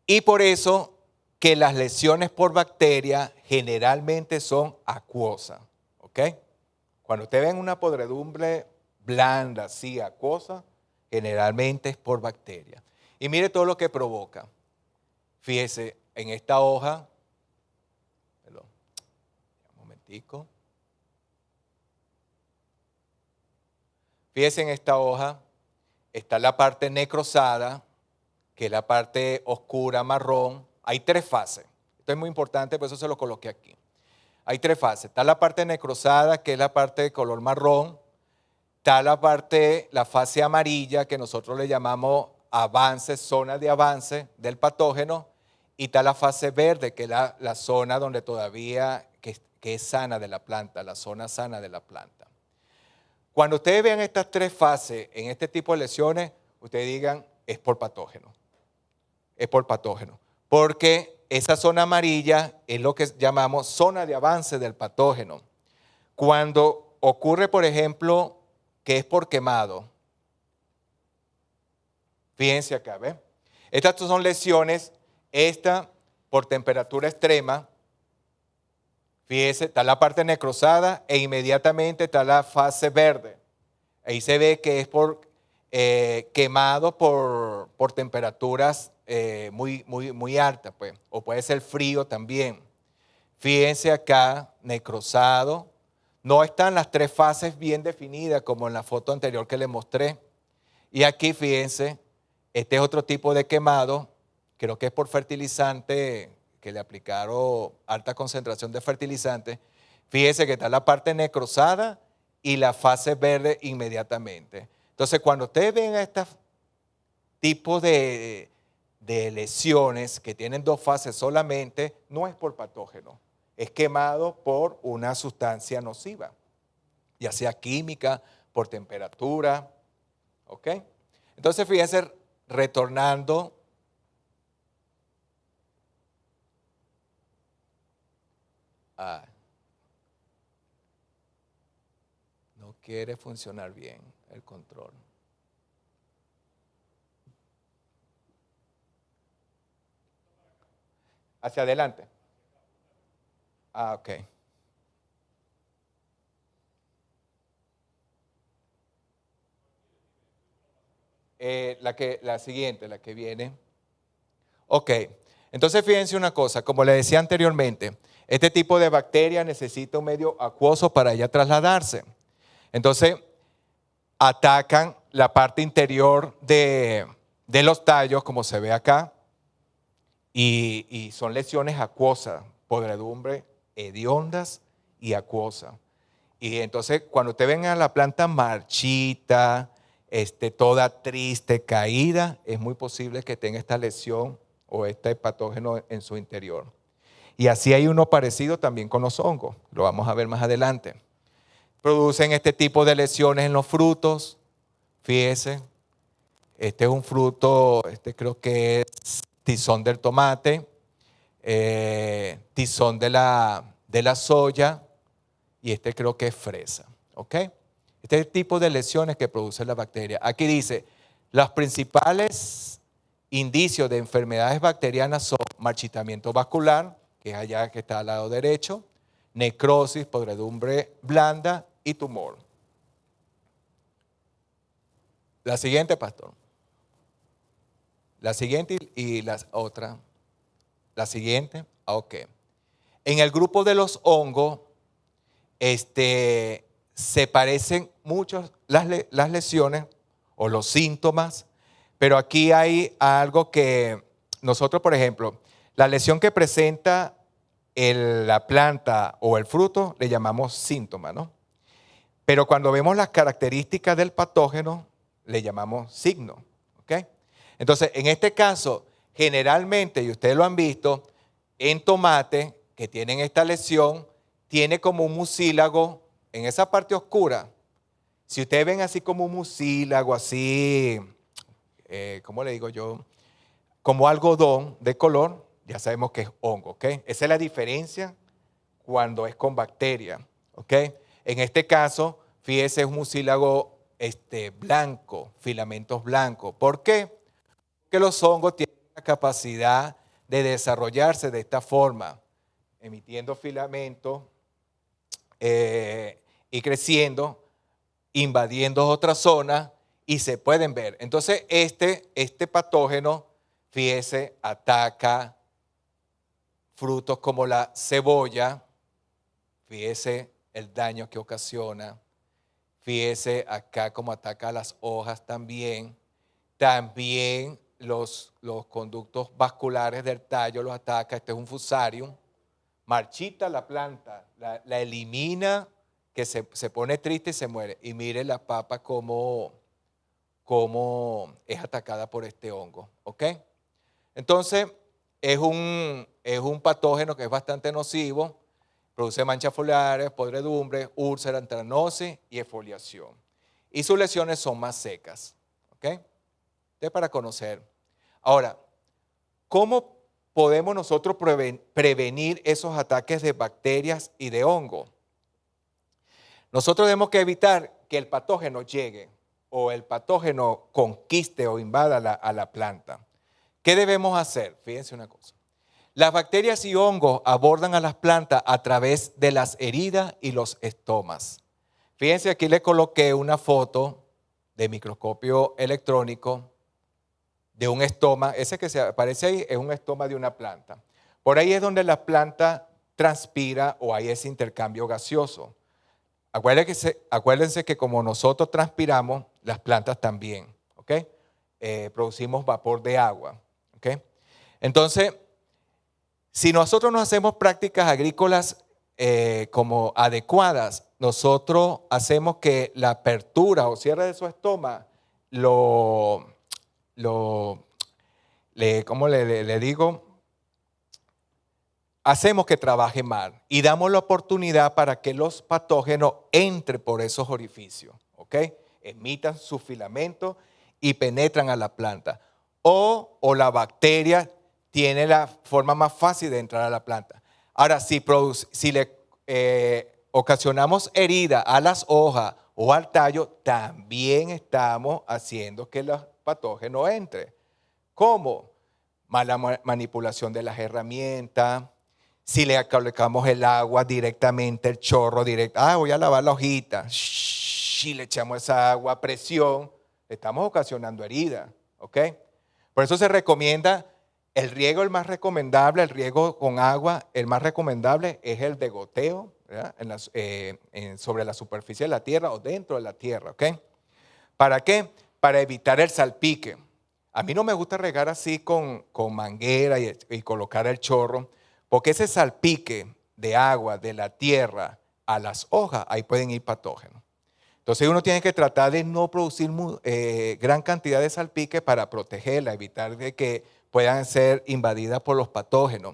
Y por eso que las lesiones por bacteria generalmente son acuosas, ¿ok? Cuando usted ve una podredumbre blanda, así, acuosa, generalmente es por bacteria. Y mire todo lo que provoca. Fíjese, en esta hoja, perdón, un momentico. Fíjese en esta hoja, está la parte necrosada, que es la parte oscura, marrón. Hay 3 fases. Esto es muy importante, por eso se lo coloqué aquí. Hay 3 fases. Está la parte necrosada, que es la parte de color marrón. Está la fase amarilla, que nosotros le llamamos avance, zona de avance del patógeno. Y está la fase verde, que es la zona donde todavía, que es sana de la planta, la zona sana de la planta. Cuando ustedes vean estas 3 fases en este tipo de lesiones, ustedes digan, es por patógeno. Es por patógeno. Porque esa zona amarilla es lo que llamamos zona de avance del patógeno. Cuando ocurre, por ejemplo, que es por quemado, fíjense acá, ¿ves? Estas son lesiones, esta por temperatura extrema, Fíjese, está la parte necrosada e inmediatamente está la fase verde. Ahí se ve que es quemado por temperaturas muy altas, pues, o puede ser frío también. Fíjense acá, necrosado. No están las tres fases bien definidas como en la foto anterior que les mostré. Y aquí, fíjense, este es otro tipo de quemado, creo que es por fertilizante, que le aplicaron alta concentración de fertilizante. Fíjense que está la parte necrosada y la fase verde inmediatamente. Entonces, cuando ustedes ven a estos tipos de lesiones que tienen dos fases solamente, no es por patógeno, es quemado por una sustancia nociva, ya sea química, por temperatura, ¿ok? Entonces, fíjense, retornando a... No quiere funcionar bien el control. Hacia adelante. Ok. La siguiente, la que viene. Ok. Entonces, fíjense una cosa, como le decía anteriormente, este tipo de bacteria necesita un medio acuoso para ella trasladarse. Entonces, atacan la parte interior de los tallos, como se ve acá, y son lesiones acuosas, podredumbre, hediondas y acuosas. Y entonces, cuando usted ven a la planta marchita, toda triste, caída, es muy posible que tenga esta lesión o este patógeno en su interior. Y así hay uno parecido también con los hongos, lo vamos a ver más adelante. Producen este tipo de lesiones en los frutos, fíjese, este es un fruto, creo que es tizón del tomate, tizón de la soya y este creo que es fresa, ¿ok? Este es el tipo de lesiones que produce la bacteria. Aquí dice, los principales indicios de enfermedades bacterianas son marchitamiento vascular, que es allá que está al lado derecho, necrosis, podredumbre blanda y tumor. La siguiente, pastor. La siguiente y la otra. La siguiente, ok. En el grupo de los hongos, se parecen mucho las lesiones o los síntomas, pero aquí hay algo que nosotros, por ejemplo, la lesión que presenta la planta o el fruto le llamamos síntoma, ¿no? Pero cuando vemos las características del patógeno, le llamamos signo, ¿ok? Entonces, en este caso, generalmente, y ustedes lo han visto, en tomate que tienen esta lesión, tiene como un mucílago en esa parte oscura. Si ustedes ven así como un mucílago, así, ¿cómo le digo yo? Como algodón de color, ya sabemos que es hongo, ¿ok? Esa es la diferencia cuando es con bacteria, ¿ok? En este caso, fíjese, es un mucílago blanco, filamentos blancos. ¿Por qué? Porque los hongos tienen la capacidad de desarrollarse de esta forma, emitiendo filamentos y creciendo, invadiendo otras zonas y se pueden ver. Entonces, este patógeno, fíjese, ataca frutos como la cebolla, fíjese el daño que ocasiona, fíjese acá cómo ataca las hojas también, también los conductos vasculares del tallo los ataca, este es un fusarium, marchita la planta, la elimina, que se pone triste y se muere. Y mire la papa cómo es atacada por este hongo, ¿ok? Entonces, es un patógeno que es bastante nocivo, produce manchas foliares, podredumbre, úlcera, antranosis y exfoliación. Y sus lesiones son más secas, ¿ok? Entonces, para conocer. Ahora, ¿cómo podemos nosotros prevenir esos ataques de bacterias y de hongo? Nosotros tenemos que evitar que el patógeno llegue o el patógeno conquiste o invada a la planta. ¿Qué debemos hacer? Fíjense una cosa. Las bacterias y hongos abordan a las plantas a través de las heridas y los estomas. Fíjense, aquí le coloqué una foto de microscopio electrónico de un estoma. Ese que se aparece ahí es un estoma de una planta. Por ahí es donde la planta transpira o hay ese intercambio gaseoso. Acuérdense que como nosotros transpiramos, las plantas también, ¿ok? Producimos vapor de agua, ¿ok? Entonces, si nosotros no hacemos prácticas agrícolas como adecuadas, nosotros hacemos que la apertura o cierre de su estoma ¿cómo le digo? Hacemos que trabaje mal y damos la oportunidad para que los patógenos entren por esos orificios, ¿ok? Emitan sus filamentos y penetran a la planta. O la bacteria tiene la forma más fácil de entrar a la planta. Ahora, si le ocasionamos herida a las hojas o al tallo, también estamos haciendo que los patógenos entren. ¿Cómo? Mala manipulación de las herramientas. Si le colocamos el agua directamente, el chorro directo, voy a lavar la hojita, si le echamos esa agua a presión, le estamos ocasionando herida, ¿ok? Por eso se recomienda el riego, el más recomendable, el riego con agua, el más recomendable es el de goteo, ¿verdad? Sobre la superficie de la tierra o dentro de la tierra, ¿ok? ¿Para qué? Para evitar el salpique. A mí no me gusta regar así con manguera y colocar el chorro, porque ese salpique de agua de la tierra a las hojas, ahí pueden ir patógenos. Entonces uno tiene que tratar de no producir gran cantidad de salpique para protegerla, evitar de que puedan ser invadidas por los patógenos.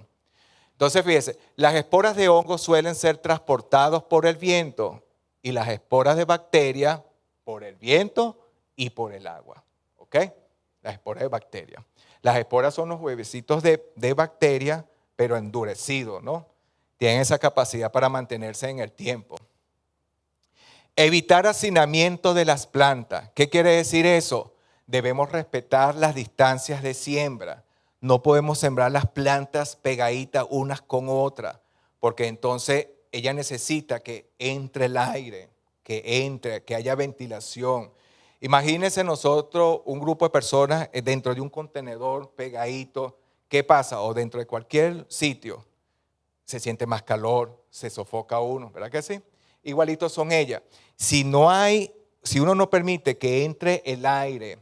Entonces fíjese, las esporas de hongos suelen ser transportados por el viento y las esporas de bacteria por el viento y por el agua. ¿Ok? Las esporas de bacteria. Las esporas son los huevecitos de bacteria, pero endurecidos, ¿no? Tienen esa capacidad para mantenerse en el tiempo. Evitar hacinamiento de las plantas. ¿Qué quiere decir eso? Debemos respetar las distancias de siembra. No podemos sembrar las plantas pegaditas unas con otras, porque entonces ella necesita que entre el aire, que haya ventilación. Imagínense nosotros, un grupo de personas dentro de un contenedor pegadito. ¿Qué pasa? O dentro de cualquier sitio se siente más calor, se sofoca uno, ¿verdad que sí? Igualitos son ellas. Si uno no permite que entre el aire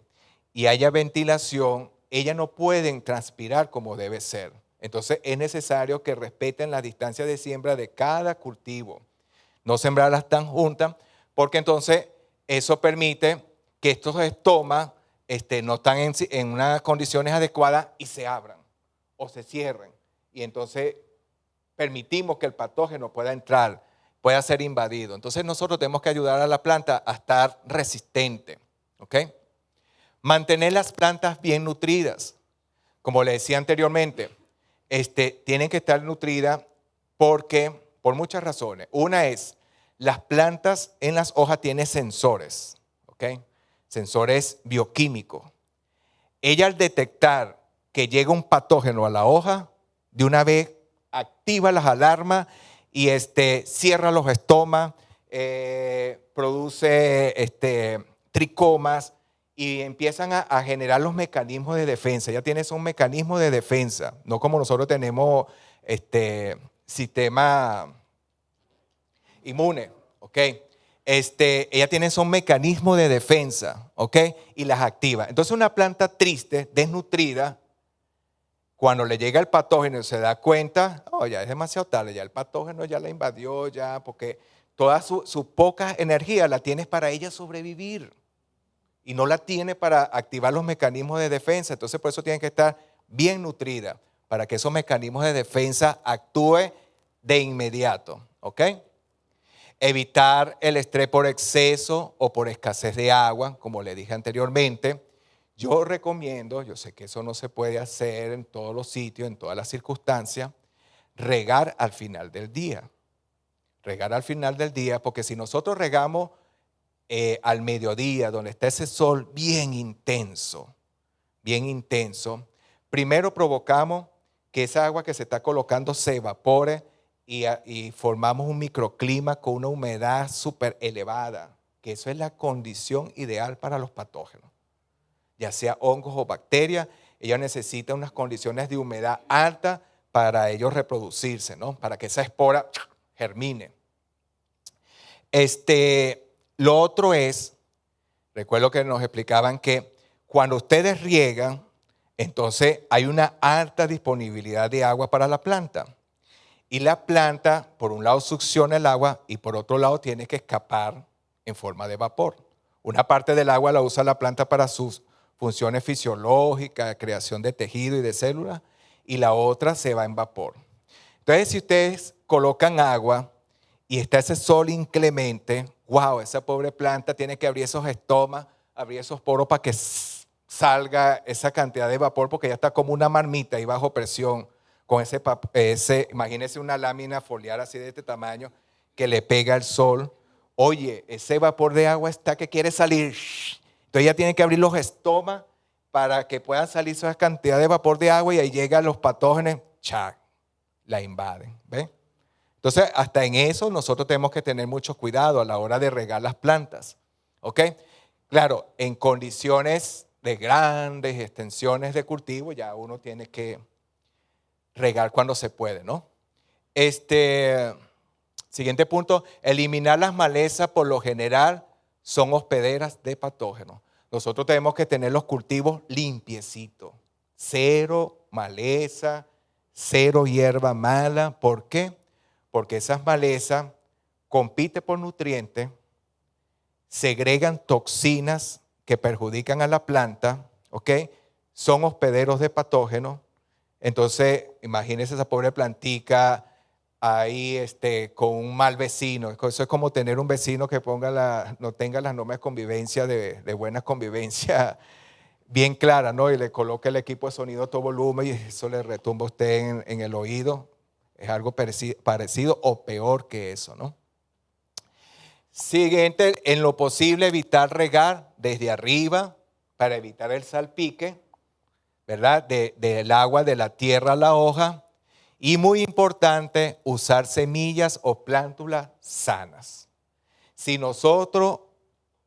y haya ventilación, ellas no pueden transpirar como debe ser. Entonces es necesario que respeten la distancia de siembra de cada cultivo. No sembrarlas tan juntas, porque entonces eso permite que estos estomas no están en unas condiciones adecuadas y se abran o se cierren. Y entonces permitimos que el patógeno pueda entrar, pueda ser invadido. Entonces nosotros tenemos que ayudar a la planta a estar resistente. ¿Ok? Mantener las plantas bien nutridas. Como le decía anteriormente, tienen que estar nutridas por muchas razones. Una es, las plantas en las hojas tienen sensores, ¿ok? Sensores bioquímicos. Ella al detectar que llega un patógeno a la hoja, de una vez activa las alarmas y cierra los estomas, produce tricomas y empiezan a generar los mecanismos de defensa. Ya tienes un mecanismo de defensa, no como nosotros tenemos sistema inmune, ¿ok? Ella tiene un mecanismo de defensa, ¿ok? Y las activa. Entonces una planta triste, desnutrida, cuando le llega el patógeno y se da cuenta, ya es demasiado tarde, ya el patógeno ya la invadió, ya, porque toda su poca energía la tienes para ella sobrevivir y no la tiene para activar los mecanismos de defensa. Entonces por eso tiene que estar bien nutrida para que esos mecanismos de defensa actúen de inmediato, ¿ok? Evitar el estrés por exceso o por escasez de agua, como le dije anteriormente. Yo recomiendo, yo sé que eso no se puede hacer en todos los sitios, en todas las circunstancias, regar al final del día. Regar al final del día, porque si nosotros regamos al mediodía, donde está ese sol bien intenso, primero provocamos que esa agua que se está colocando se evapore y formamos un microclima con una humedad súper elevada, que eso es la condición ideal para los patógenos, ya sea hongos o bacterias. Ellos necesitan unas condiciones de humedad alta para ellos reproducirse, ¿no? Para que esa espora germine. Lo otro es, recuerdo que nos explicaban que cuando ustedes riegan, entonces hay una alta disponibilidad de agua para la planta. Y la planta, por un lado, succiona el agua y por otro lado tiene que escapar en forma de vapor. Una parte del agua la usa la planta para sus funciones fisiológicas, creación de tejido y de células, y la otra se va en vapor. Entonces, si ustedes colocan agua y está ese sol inclemente, wow, esa pobre planta tiene que abrir esos estomas, abrir esos poros para que salga esa cantidad de vapor, porque ya está como una marmita y bajo presión, con imagínense una lámina foliar así de este tamaño que le pega el sol. Oye, ese vapor de agua está que quiere salir. Entonces ya tiene que abrir los estomas para que puedan salir esa cantidad de vapor de agua y ahí llegan los patógenos, ¡chac!, la invaden. ¿Ven? Entonces, hasta en eso nosotros tenemos que tener mucho cuidado a la hora de regar las plantas. ¿Ok? Claro, en condiciones de grandes extensiones de cultivo ya uno tiene que regar cuando se puede, ¿no? Siguiente punto, eliminar las malezas por lo general son hospederas de patógenos. Nosotros tenemos que tener los cultivos limpiecitos, cero maleza, cero hierba mala. ¿Por qué? Porque esas malezas compiten por nutrientes, segregan toxinas que perjudican a la planta, ¿ok? Son hospederos de patógenos. Entonces, imagínense esa pobre plantica ahí con un mal vecino. Eso es como tener un vecino que no tenga las normas de convivencia, de buena convivencia bien clara, ¿no? Y le coloca el equipo de sonido a todo volumen y eso le retumba a usted en el oído. Es algo parecido o peor que eso, ¿no? Siguiente, en lo posible evitar regar desde arriba para evitar el salpique, ¿verdad? Del agua de la tierra a la hoja. Y muy importante, usar semillas o plántulas sanas. Si nosotros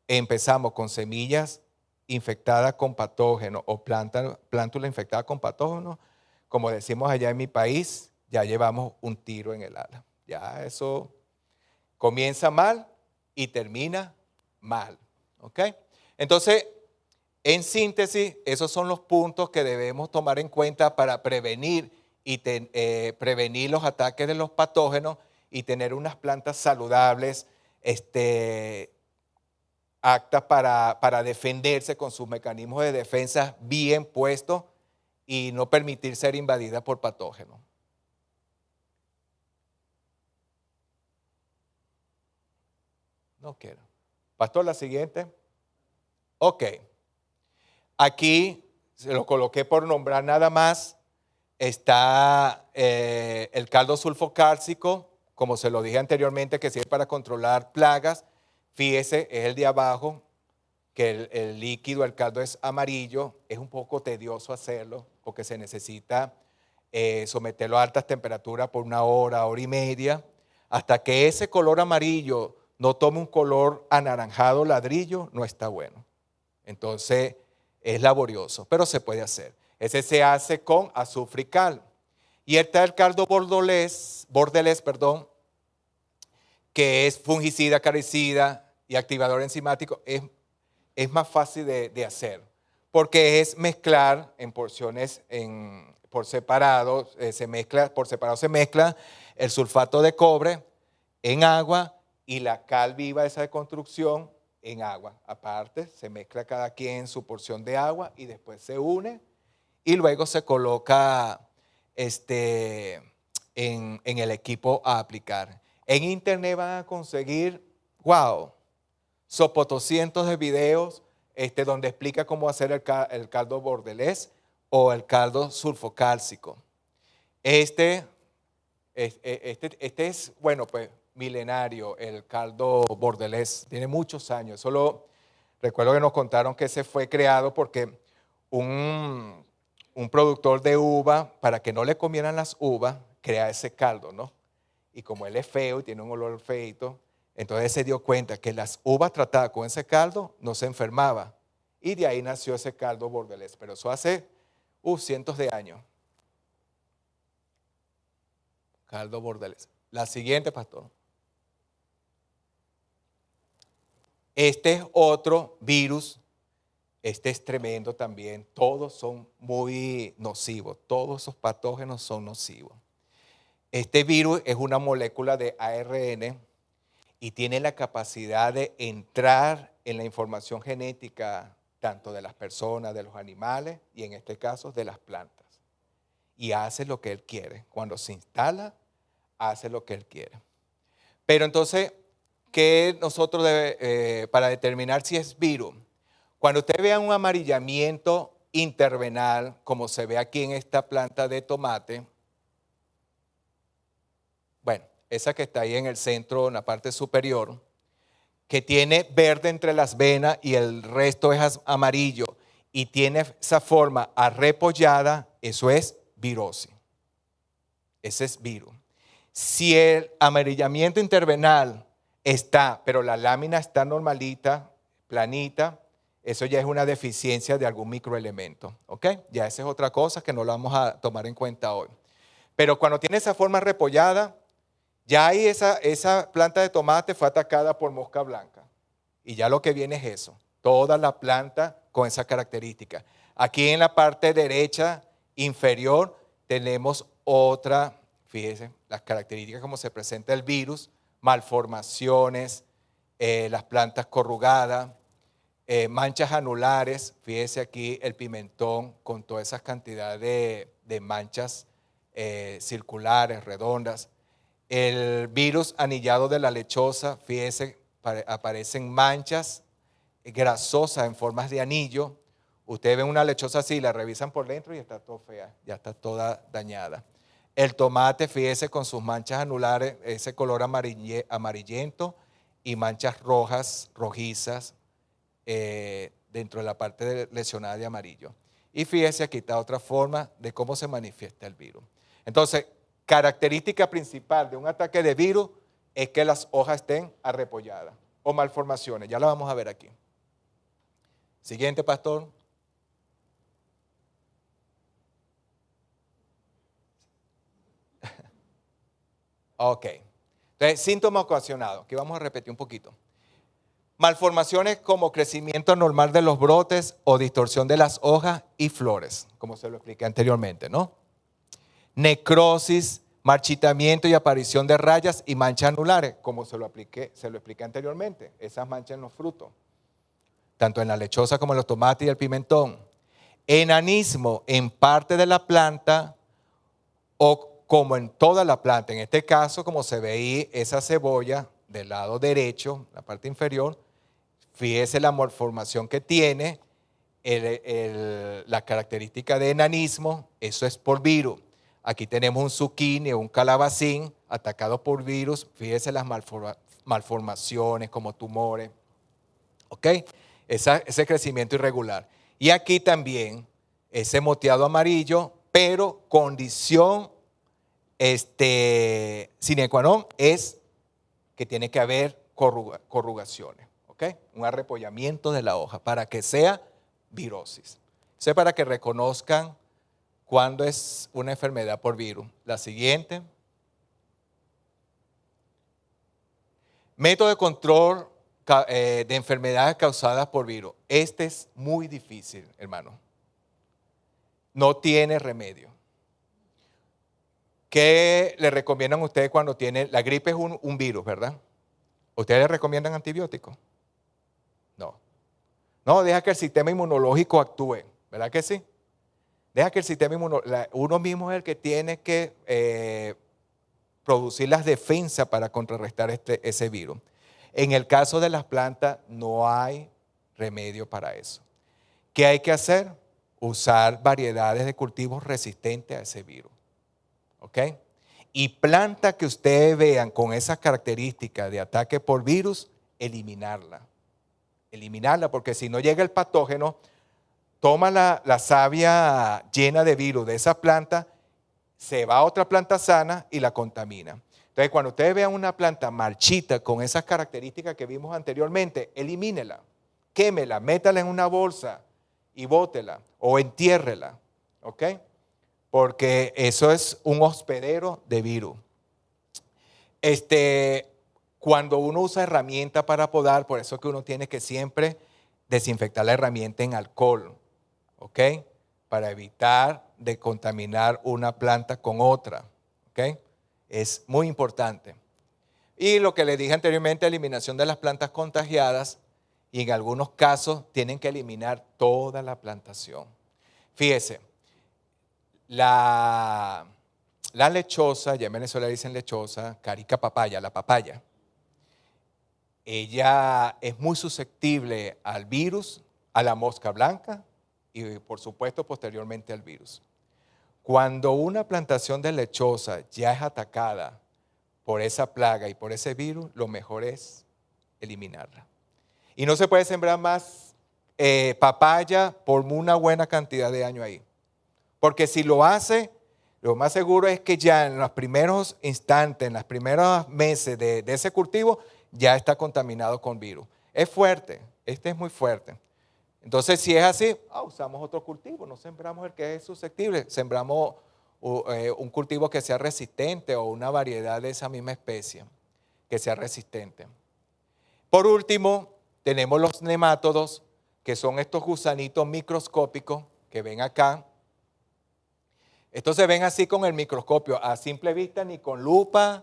empezamos con semillas infectadas con patógenos o plántula infectada con patógenos, como decimos allá en mi país, ya llevamos un tiro en el ala. Ya eso comienza mal y termina mal. ¿Ok? Entonces, en síntesis, esos son los puntos que debemos tomar en cuenta para prevenir prevenir los ataques de los patógenos y tener unas plantas saludables, aptas para defenderse con sus mecanismos de defensa bien puestos y no permitir ser invadida por patógenos. No quiero. Pastor, la siguiente. Ok. Aquí se lo coloqué por nombrar nada más. Está el caldo sulfocálcico, como se lo dije anteriormente, que sirve para controlar plagas. Fíjese, es el de abajo, que el líquido, el caldo es amarillo. Es un poco tedioso hacerlo porque se necesita someterlo a altas temperaturas por 1 hora, hora y media, hasta que ese color amarillo no tome un color anaranjado ladrillo, no está bueno. Entonces es laborioso, pero se puede hacer. Ese se hace con azufre y cal. Y está el caldo bordelés, que es fungicida, acaricida y activador enzimático. Es más fácil de hacer, porque es mezclar en porciones por separado, se mezcla el sulfato de cobre en agua y la cal viva, esa de construcción, en agua. Aparte, se mezcla cada quien su porción de agua y después se une y luego se coloca en el equipo a aplicar. En internet van a conseguir, wow, sopotoscientos de videos donde explica cómo hacer el caldo bordelés o el caldo sulfocálcico. Este es, bueno, pues milenario, el caldo bordelés. Tiene muchos años. Solo recuerdo que nos contaron que se fue creado porque un un productor de uva, para que no le comieran las uvas, crea ese caldo, ¿no? Y como él es feo y tiene un olor feito, entonces se dio cuenta que las uvas tratadas con ese caldo no se enfermaba. Y de ahí nació ese caldo bordelés. Pero eso hace cientos de años. Caldo bordelés. La siguiente, pastor. Este es otro virus. Este es tremendo también. Todos son muy nocivos. Todos esos patógenos son nocivos. Este virus es una molécula de ARN y tiene la capacidad de entrar en la información genética tanto de las personas, de los animales y en este caso de las plantas. Y hace lo que él quiere. Cuando se instala, hace lo que él quiere. Pero entonces, ¿qué nosotros para determinar si es virus? Cuando usted vea un amarillamiento intervenal, como se ve aquí en esta planta de tomate, bueno, esa que está ahí en el centro, en la parte superior, que tiene verde entre las venas y el resto es amarillo y tiene esa forma arrepollada, eso es virosis. Ese es virus. Si el amarillamiento intervenal está, pero la lámina está normalita, planita, eso ya es una deficiencia de algún microelemento, ¿ok? Ya esa es otra cosa que no lo vamos a tomar en cuenta hoy. Pero cuando tiene esa forma repollada, ya ahí esa planta de tomate fue atacada por mosca blanca. Y ya lo que viene es eso, toda la planta con esa característica. Aquí en la parte derecha inferior tenemos otra, fíjense, las características como se presenta el virus, malformaciones, las plantas corrugadas, manchas anulares, fíjese aquí el pimentón con toda esa cantidad de manchas circulares, redondas. El virus anillado de la lechosa, fíjese, aparecen manchas grasosas en formas de anillo. Ustedes ven una lechosa así, la revisan por dentro y está todo fea, ya está toda dañada. El tomate, fíjese, con sus manchas anulares, ese color amarillento y manchas rojas, rojizas, dentro de la parte lesionada de amarillo. Y fíjese, aquí está otra forma de cómo se manifiesta el virus. Entonces, característica principal de un ataque de virus es que las hojas estén arrepolladas o malformaciones. Ya la vamos a ver aquí. Siguiente, pastor. Ok. Entonces, síntomas ocasionados, que vamos a repetir un poquito. Malformaciones como crecimiento anormal de los brotes o distorsión de las hojas y flores, como se lo expliqué anteriormente, ¿no? Necrosis, marchitamiento y aparición de rayas y manchas anulares, como se lo expliqué anteriormente, esas manchas en los frutos, tanto en la lechosa como en los tomates y el pimentón. Enanismo en parte de la planta o como en toda la planta. En este caso, como se ve ahí, esa cebolla del lado derecho, la parte inferior, fíjese la malformación que tiene, la característica de enanismo, eso es por virus. Aquí tenemos un zucchini o un calabacín atacado por virus, fíjese las malformaciones como tumores, ¿ok? Ese crecimiento irregular. Y aquí también ese moteado amarillo, pero condición sine qua non es que tiene que haber corrugaciones, ¿ok? Un arrepollamiento de la hoja para que sea virosis. Eso es para que reconozcan cuándo es una enfermedad por virus. La siguiente. Método de control de enfermedades causadas por virus. Este es muy difícil, hermano. No tiene remedio. ¿Qué le recomiendan a ustedes cuando tiene? La gripe es un virus, ¿verdad? ¿Ustedes le recomiendan antibióticos? No. No, deja que el sistema inmunológico actúe, ¿verdad que sí? Deja que el sistema inmunológico, uno mismo es el que tiene que producir las defensas para contrarrestar ese virus. En el caso de las plantas no hay remedio para eso. ¿Qué hay que hacer? Usar variedades de cultivos resistentes a ese virus. ¿Ok? Y plantas que ustedes vean con esas características de ataque por virus, eliminarla. Eliminarla, porque si no llega el patógeno, toma la savia llena de virus de esa planta, se va a otra planta sana y la contamina. Entonces, cuando ustedes vean una planta marchita con esas características que vimos anteriormente, elimínela, quémela, métala en una bolsa y bótela o entiérrela, ¿ok? Porque eso es un hospedero de virus. Cuando uno usa herramienta para podar, por eso es que uno tiene que siempre desinfectar la herramienta en alcohol, ¿ok? Para evitar de contaminar una planta con otra, ¿ok? Es muy importante. Y lo que les dije anteriormente, eliminación de las plantas contagiadas, y en algunos casos tienen que eliminar toda la plantación. Fíjese, la lechosa, ya en Venezuela dicen lechosa, carica papaya, la papaya, ella es muy susceptible al virus, a la mosca blanca y por supuesto posteriormente al virus. Cuando una plantación de lechosa ya es atacada por esa plaga y por ese virus, lo mejor es eliminarla. Y no se puede sembrar más papaya por una buena cantidad de años ahí. Porque si lo hace, lo más seguro es que ya en los primeros instantes, en los primeros meses de ese cultivo, ya está contaminado con virus. Es fuerte, este es muy fuerte. Entonces, si es así, usamos otro cultivo, no sembramos el que es susceptible, sembramos un cultivo que sea resistente o una variedad de esa misma especie que sea resistente. Por último, tenemos los nemátodos, que son estos gusanitos microscópicos que ven acá. Estos se ven así con el microscopio, a simple vista ni con lupa,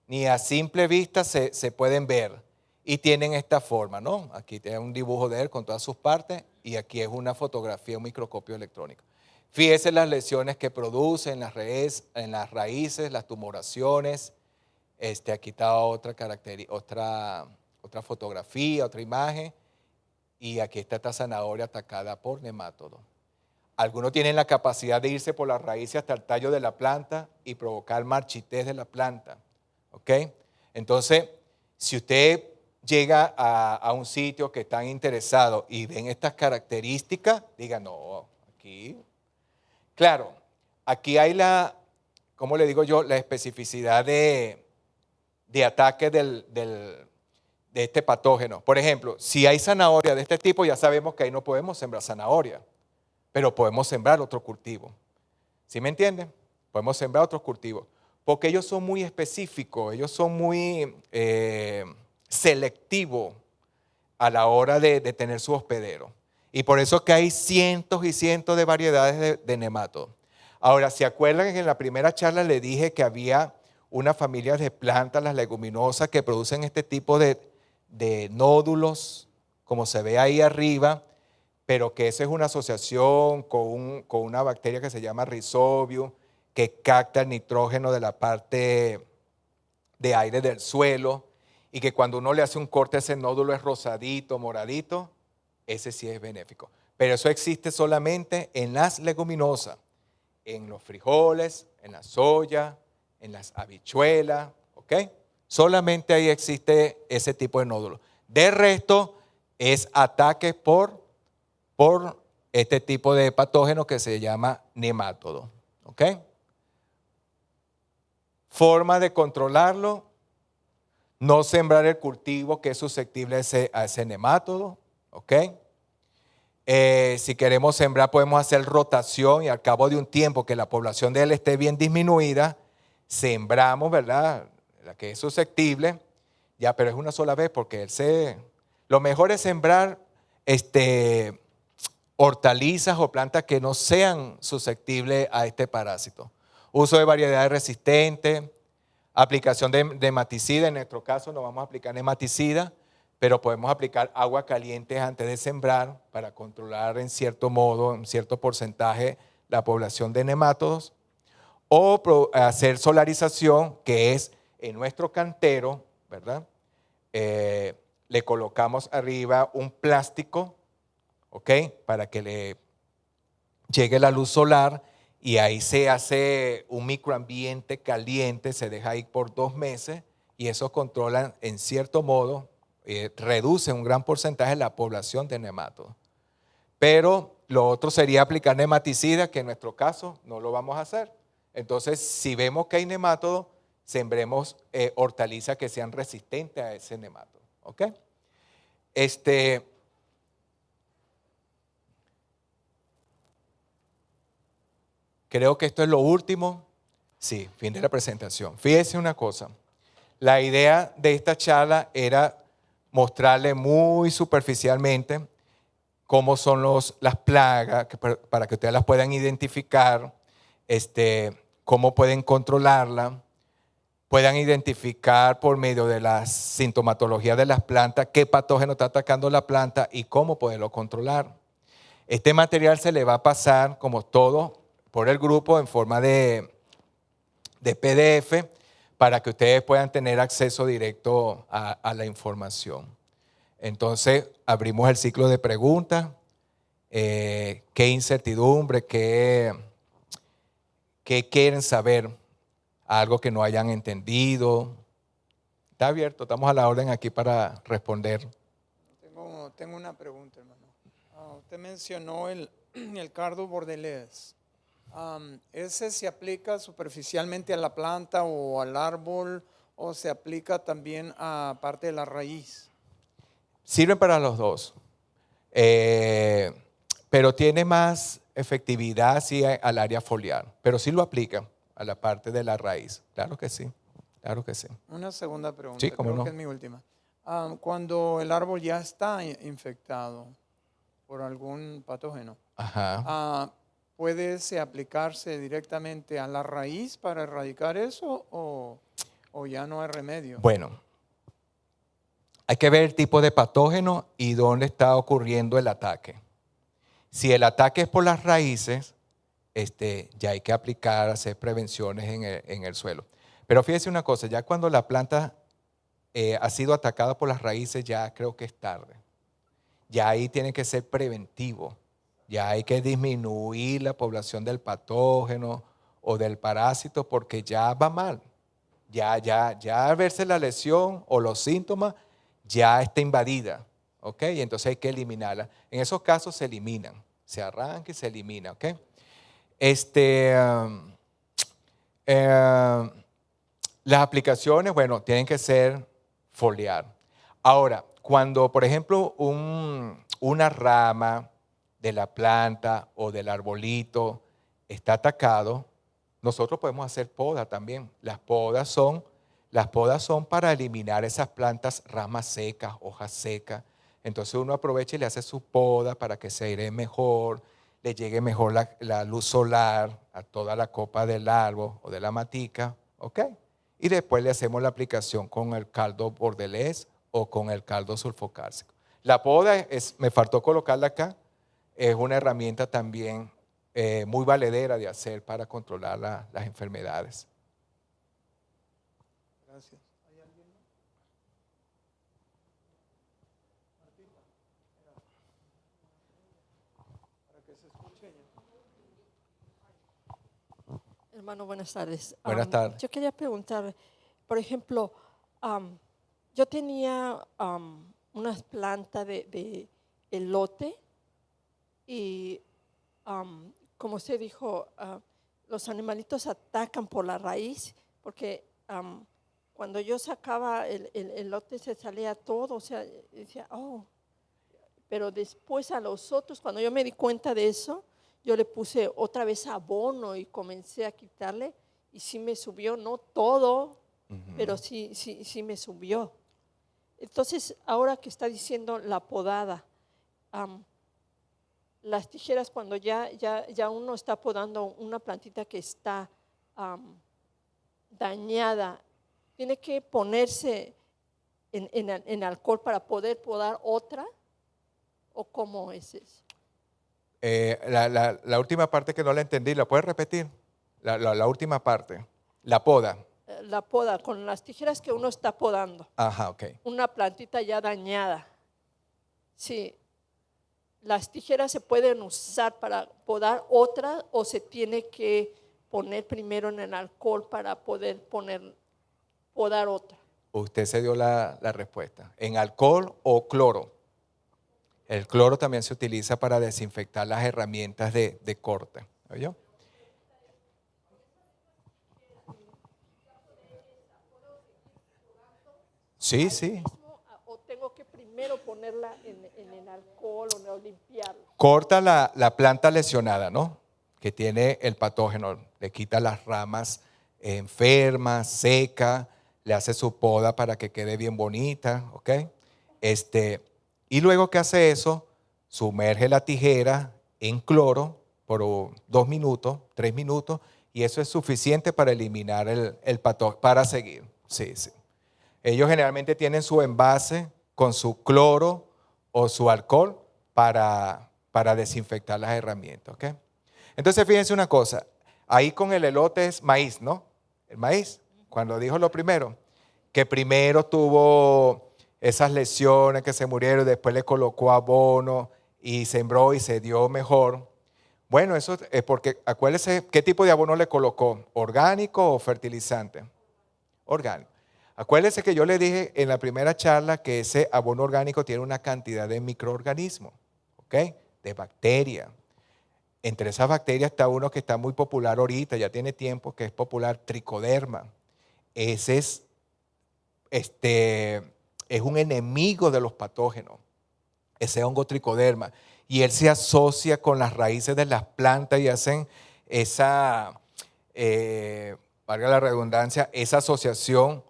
ni a simple vista se pueden ver. Y tienen esta forma, ¿no? Aquí tiene un dibujo de él con todas sus partes y aquí es una fotografía, un microscopio electrónico. Fíjese las lesiones que produce en las raíces, las tumoraciones. Aquí está otra fotografía, otra imagen. Y aquí está esta zanahoria atacada por nemátodos. Algunos tienen la capacidad de irse por las raíces hasta el tallo de la planta y provocar marchitez de la planta. ¿Ok? Entonces, si usted llega a un sitio que están interesados y ven estas características, diga, no, aquí. Claro, aquí hay ¿cómo le digo yo? La especificidad de ataque de este patógeno. Por ejemplo, si hay zanahoria de este tipo, ya sabemos que ahí no podemos sembrar zanahoria, pero podemos sembrar otro cultivo. ¿Sí me entienden? Podemos sembrar otros cultivos, porque ellos son muy específicos, ellos son muy selectivos a la hora de tener su hospedero. Y por eso es que hay cientos y cientos de variedades de nemátodos. Ahora, ¿se acuerdan que en la primera charla le dije que había una familia de plantas, las leguminosas, que producen este tipo de nódulos, como se ve ahí arriba, pero que esa es una asociación con una bacteria que se llama Rhizobium, que capta el nitrógeno de la parte de aire del suelo, y que cuando uno le hace un corte a ese nódulo es rosadito, moradito, ese sí es benéfico. Pero eso existe solamente en las leguminosas, en los frijoles, en la soya, en las habichuelas, ¿ok? Solamente ahí existe ese tipo de nódulo. De resto, es ataque por este tipo de patógeno que se llama nemátodo, ¿ok? Forma de controlarlo: no sembrar el cultivo que es susceptible a ese nemátodo, ¿ok? Si queremos sembrar, podemos hacer rotación y al cabo de un tiempo que la población de él esté bien disminuida, sembramos, ¿verdad? La que es susceptible, ya, pero es una sola vez porque lo mejor es sembrar hortalizas o plantas que no sean susceptibles a este parásito. Uso de variedades resistentes, aplicación de nematicida. En nuestro caso no vamos a aplicar nematicida, pero podemos aplicar agua caliente antes de sembrar para controlar en cierto modo, en cierto porcentaje, la población de nemátodos. O hacer solarización, que es en nuestro cantero, ¿verdad? Le colocamos arriba un plástico, ¿ok? Para que le llegue la luz solar y ahí se hace un microambiente caliente, se deja ahí por 2 meses y eso controla en cierto modo, reduce un gran porcentaje la población de nemátodos. Pero lo otro sería aplicar nematicida, que en nuestro caso no lo vamos a hacer. Entonces, si vemos que hay nemátodo, sembremos hortalizas que sean resistentes a ese nemátodo. ¿Ok? Creo que esto es lo último. Sí, fin de la presentación. Fíjese una cosa. La idea de esta charla era mostrarle muy superficialmente cómo son las plagas, para que ustedes las puedan identificar, cómo pueden controlarla, puedan identificar por medio de la sintomatología de las plantas qué patógeno está atacando la planta y cómo poderlo controlar. Este material se le va a pasar, como todo, por el grupo en forma de PDF para que ustedes puedan tener acceso directo a la información. Entonces, abrimos el ciclo de preguntas. ¿Qué incertidumbre? ¿Qué quieren saber? Algo que no hayan entendido. Está abierto, estamos a la orden aquí para responder. Tengo una pregunta, hermano. Usted mencionó el cardo bordelés. ¿Ese se aplica superficialmente a la planta o al árbol o se aplica también a parte de la raíz? Sirven para los dos, pero tiene más efectividad sí, al área foliar, pero sí lo aplica a la parte de la raíz. Claro que sí, claro que sí. Una segunda pregunta, Sí, cómo creo no. que es mi última. Cuando el árbol ya está infectado por algún patógeno, Ajá. ¿puede aplicarse directamente a la raíz para erradicar eso o ya no hay remedio? Bueno, hay que ver el tipo de patógeno y dónde está ocurriendo el ataque. Si el ataque es por las raíces, ya hay que hacer prevenciones en el suelo. Pero fíjese una cosa, ya cuando la planta ha sido atacada por las raíces, ya creo que es tarde. Ya ahí tiene que ser preventivo. Ya hay que disminuir la población del patógeno o del parásito porque ya va mal. Ya al verse la lesión o los síntomas, ya está invadida. ¿Ok? Y entonces hay que eliminarla. En esos casos se eliminan. Se arranca y se elimina. ¿Ok? Las aplicaciones, bueno, tienen que ser foliar. Ahora, cuando, por ejemplo, una rama de la planta o del arbolito está atacado, nosotros podemos hacer poda también. Las podas son para eliminar esas plantas, ramas secas, hojas secas. Entonces uno aprovecha y le hace su poda para que se aire mejor, le llegue mejor la luz solar a toda la copa del árbol o de la matica, ¿ok? Y después le hacemos la aplicación con el caldo bordelés o con el caldo sulfocálcico. La poda, me faltó colocarla acá, es una herramienta también muy valedera de hacer para controlar las enfermedades. Gracias. ¿Hay alguien más? Martita, para que se escuche. Hermano, buenas tardes. Buenas tardes. Yo quería preguntar, por ejemplo, yo tenía unas plantas de elote y como usted dijo, los animalitos atacan por la raíz porque cuando yo sacaba el elote se salía todo, o sea, decía, oh, pero después a los otros, cuando yo me di cuenta de eso, yo le puse otra vez abono y comencé a quitarle y sí me subió, no todo, pero sí me subió. Entonces, ahora que está diciendo la podada, las tijeras cuando ya uno está podando una plantita que está dañada, tiene que ponerse en alcohol para poder podar otra, ¿o cómo es eso? La última parte que no la entendí, ¿la puedes repetir? La última parte, la poda. La poda, con las tijeras que uno está podando. Ajá, ok. Una plantita ya dañada. Sí, las tijeras se pueden usar para podar otra o se tiene que poner primero en el alcohol para poder podar otra. Usted se dio la respuesta. ¿En alcohol o cloro? El cloro también se utiliza para desinfectar las herramientas de corte. ¿Oyó? Sí, sí. ¿O tengo que primero ponerla en el alcohol o no limpiarla? Corta la planta lesionada, ¿no? Que tiene el patógeno. Le quita las ramas enfermas, seca, le hace su poda para que quede bien bonita, ¿ok? Y luego que hace eso, sumerge la tijera en cloro por 2 minutos, 3 minutos, y eso es suficiente para eliminar el patógeno, para seguir. Sí, sí. Ellos generalmente tienen su envase con su cloro o su alcohol para desinfectar las herramientas, ¿ok? Entonces, fíjense una cosa, ahí con el elote es maíz, ¿no? El maíz, cuando dijo lo primero, que primero tuvo esas lesiones que se murieron, después le colocó abono y sembró y se dio mejor. Bueno, eso es porque, acuérdense, ¿qué tipo de abono le colocó? ¿Orgánico o fertilizante? Orgánico. Acuérdense que yo le dije en la primera charla que ese abono orgánico tiene una cantidad de microorganismos, ¿ok? De bacterias. Entre esas bacterias está uno que está muy popular ahorita, ya tiene tiempo, que es popular, tricoderma. Ese es un enemigo de los patógenos, ese hongo tricoderma. Y él se asocia con las raíces de las plantas y hacen esa, valga la redundancia, esa asociación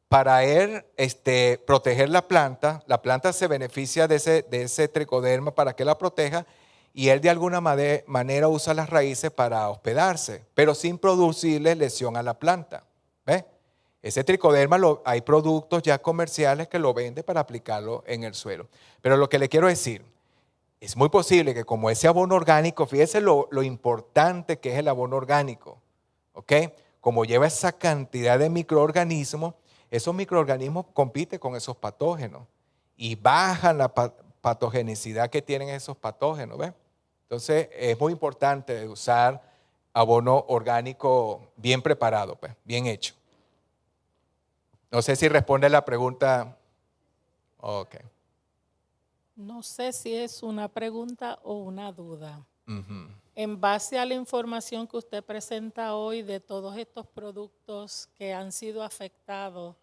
para él proteger la planta se beneficia de ese tricoderma para que la proteja y él de alguna manera usa las raíces para hospedarse, pero sin producirle lesión a la planta. ¿Ves? Ese tricoderma, hay productos ya comerciales que lo venden para aplicarlo en el suelo. Pero lo que le quiero decir, es muy posible que como ese abono orgánico, fíjese lo importante que es el abono orgánico, ¿ok? Como lleva esa cantidad de microorganismos, esos microorganismos compiten con esos patógenos y bajan la patogenicidad que tienen esos patógenos, ¿ves? Entonces es muy importante usar abono orgánico bien preparado, pues, bien hecho. No sé si responde la pregunta. Ok. No sé si es una pregunta o una duda. Uh-huh. En base a la información que usted presenta hoy de todos estos productos que han sido afectados,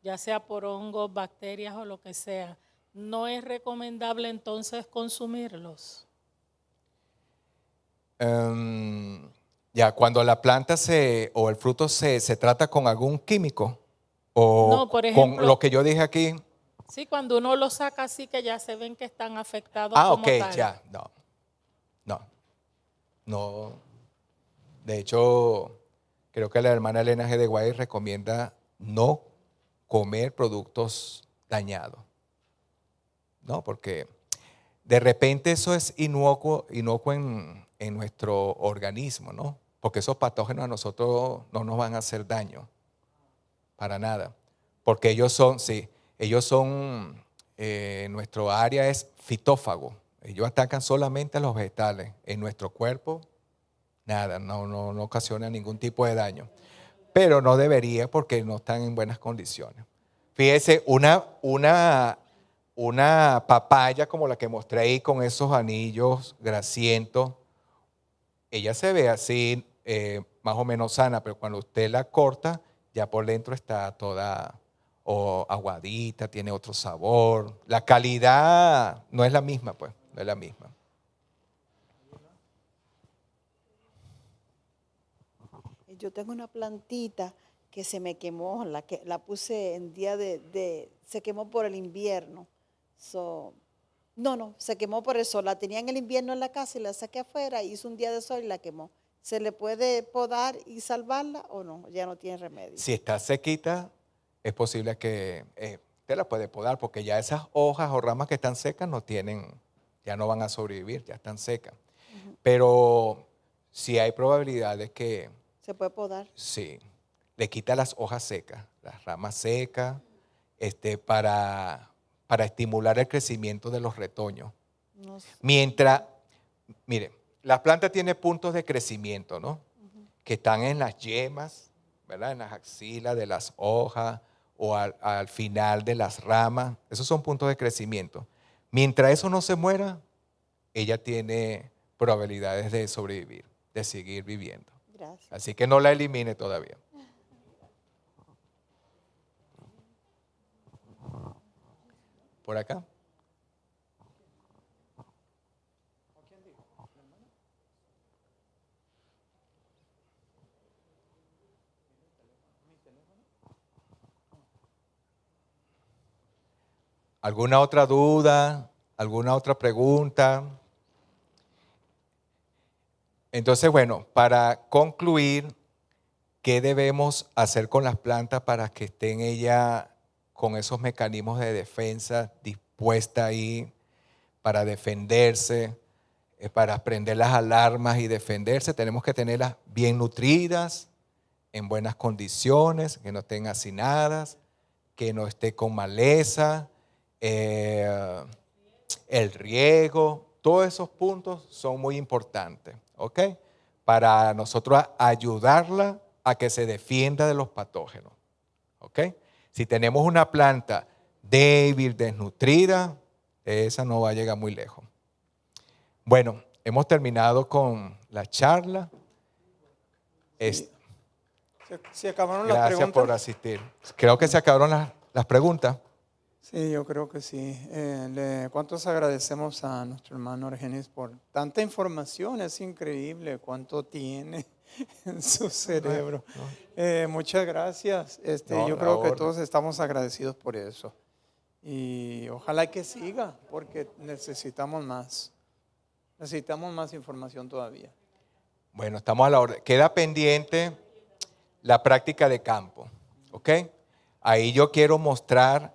ya sea por hongos, bacterias o lo que sea, ¿no es recomendable entonces consumirlos? Ya, cuando la planta o el fruto se trata con algún químico o No, por ejemplo, con lo que yo dije aquí. Sí, cuando uno los saca así que ya se ven que están afectados como Ok, tal. ya, no. De hecho, creo que la hermana Elena G. de Guay recomienda no comer productos dañados, ¿no? Porque de repente eso es inocuo en nuestro organismo, ¿no? Porque esos patógenos a nosotros no nos van a hacer daño, para nada. Porque ellos son, nuestro área es fitófago. Ellos atacan solamente a los vegetales. En nuestro cuerpo, nada, no ocasiona ningún tipo de daño. Pero no debería porque no están en buenas condiciones. Fíjese, una papaya como la que mostré ahí con esos anillos grasientos, ella se ve así más o menos sana, pero cuando usted la corta, ya por dentro está toda aguadita, tiene otro sabor. La calidad no es la misma, pues, no es la misma. Yo tengo una plantita que se me quemó, la puse en día se quemó por el invierno. Se quemó por el sol. La tenía en el invierno en la casa y la saqué afuera, hizo un día de sol y la quemó. ¿Se le puede podar y salvarla o no? Ya no tiene remedio. Si está sequita, es posible que usted la puede podar porque ya esas hojas o ramas que están secas ya no van a sobrevivir, ya están secas. Uh-huh. Pero sí hay probabilidades que... ¿Se puede podar? Sí, le quita las hojas secas, las ramas secas, para estimular el crecimiento de los retoños. No sé. Mire, la planta tiene puntos de crecimiento, ¿no? Uh-huh. Que están en las yemas, ¿verdad? En las axilas de las hojas o al final de las ramas. Esos son puntos de crecimiento. Mientras eso no se muera, ella tiene probabilidades de sobrevivir, de seguir viviendo. Gracias. Así que no la elimine todavía. Por acá. ¿Alguna otra duda? ¿Alguna otra pregunta? Entonces, bueno, para concluir, ¿qué debemos hacer con las plantas para que estén ellas con esos mecanismos de defensa dispuestas ahí para defenderse, para prender las alarmas y defenderse? Tenemos que tenerlas bien nutridas, en buenas condiciones, que no estén hacinadas, que no esté con maleza, el riego, todos esos puntos son muy importantes, ¿ok? Para nosotros ayudarla a que se defienda de los patógenos, ¿ok? Si tenemos una planta débil, desnutrida, esa no va a llegar muy lejos. Bueno, hemos terminado con la charla. ¿Se acabaron las Gracias preguntas? por asistir. Creo que se acabaron las preguntas. Sí, yo creo que sí. ¿Cuántos agradecemos a nuestro hermano Argenis por tanta información? Es increíble cuánto tiene en su cerebro. Muchas gracias. Yo creo que todos estamos agradecidos por eso. Y ojalá que siga, porque necesitamos más. Necesitamos más información todavía. Bueno, estamos a la orden. Queda pendiente la práctica de campo, ¿ok? Ahí yo quiero mostrar,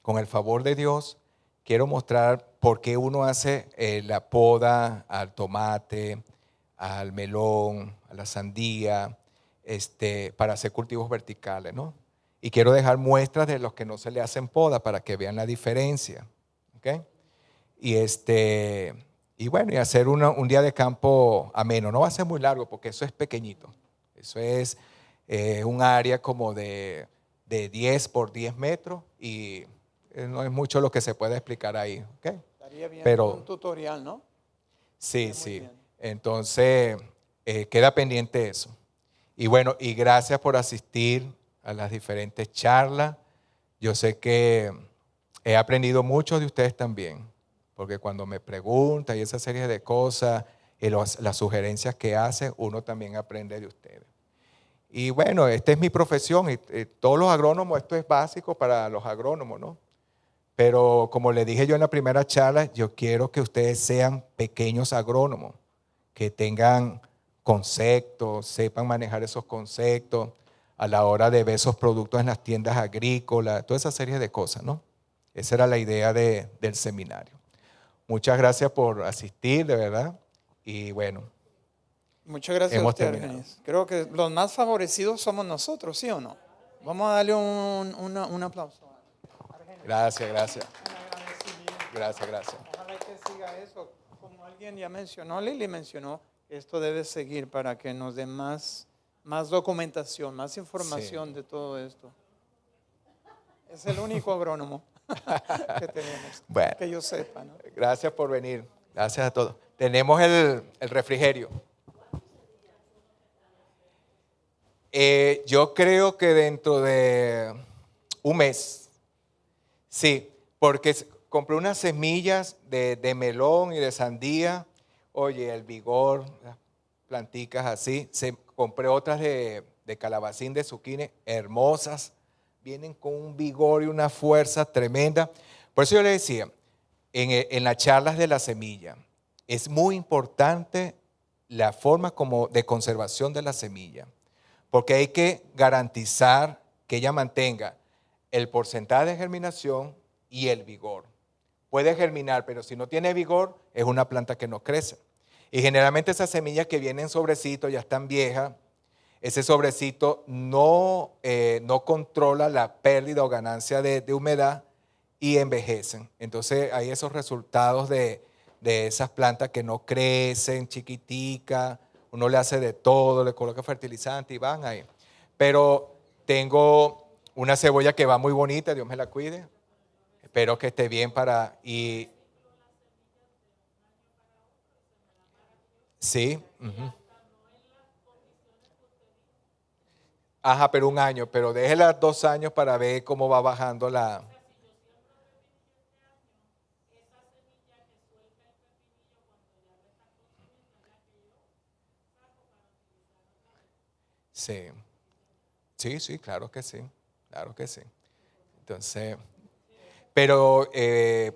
con el favor de Dios, quiero mostrar por qué uno hace la poda al tomate, al melón, a la sandía, para hacer cultivos verticales, ¿no? Y quiero dejar muestras de los que no se le hacen poda para que vean la diferencia, ¿ok? Y bueno, y hacer un día de campo ameno. No va a ser muy largo porque eso es pequeñito. Eso es un área como de 10 por 10 metros y no es mucho lo que se puede explicar ahí. ¿Okay? Estaría bien Pero, un tutorial, ¿no? Sí, Muy sí. bien. Entonces, queda pendiente eso. Y bueno, y gracias por asistir a las diferentes charlas. Yo sé que he aprendido mucho de ustedes también, porque cuando me preguntan y esa serie de cosas y las sugerencias que hacen, uno también aprende de ustedes. Y bueno, esta es mi profesión y todos los agrónomos, esto es básico para los agrónomos, ¿no? Pero como le dije yo en la primera charla, yo quiero que ustedes sean pequeños agrónomos, que tengan conceptos, sepan manejar esos conceptos a la hora de ver esos productos en las tiendas agrícolas, toda esa serie de cosas, ¿no? Esa era la idea del seminario. Muchas gracias por asistir, de verdad. Y bueno, Muchas gracias a hemos usted, terminado. Argenis. Creo que los más favorecidos somos nosotros, ¿sí o no? Vamos a darle un aplauso. Gracias, gracias. Gracias, gracias. Ojalá que siga eso. Como alguien ya mencionó, Lili mencionó, esto debe seguir para que nos dé más documentación, más información de todo esto. Es el único agrónomo que tenemos, Bueno. que yo sepa, ¿no? Gracias por venir. Gracias a todos. Tenemos el refrigerio. Yo creo que dentro de un mes, sí, porque compré unas semillas de melón y de sandía. Oye, el vigor, las planticas así. Compré otras de calabacín, de zucchini, hermosas. Vienen con un vigor y una fuerza tremenda. Por eso yo le decía, en las charlas de la semilla, es muy importante la forma como de conservación de la semilla, porque hay que garantizar que ella mantenga el porcentaje de germinación y el vigor. Puede germinar, pero si no tiene vigor, es una planta que no crece. Y generalmente esas semillas que vienen en sobrecito ya están viejas. Ese sobrecito no controla la pérdida o ganancia de humedad y envejecen. Entonces hay esos resultados de esas plantas que no crecen, chiquiticas, uno le hace de todo, le coloca fertilizante y van ahí. Pero tengo una cebolla que va muy bonita, Dios me la cuide, espero que esté bien para... Y, sí. Ujú. Ajá, pero un año, pero déjela 2 años para ver cómo va bajando la... Sí, sí, sí, claro que sí, claro que sí. Entonces, pero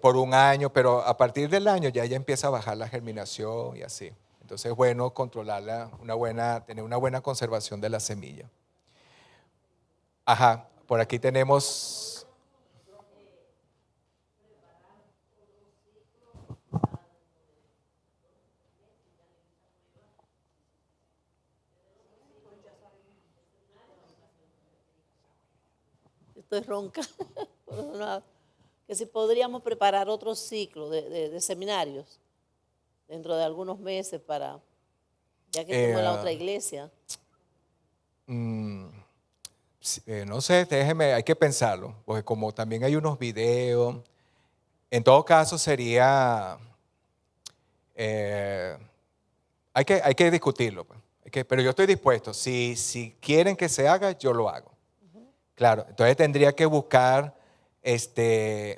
por un año, pero a partir del año ya empieza a bajar la germinación y así. Entonces es bueno controlarla, tener una buena conservación de la semilla. Ajá, por aquí tenemos... Estoy ronca. Que si podríamos preparar otro ciclo de seminarios dentro de algunos meses para, ya que estamos en la otra iglesia. No sé, déjeme, hay que pensarlo, porque como también hay unos videos, en todo caso sería, hay que discutirlo, pues. Pero yo estoy dispuesto, si quieren que se haga, yo lo hago. Claro, entonces tendría que buscar,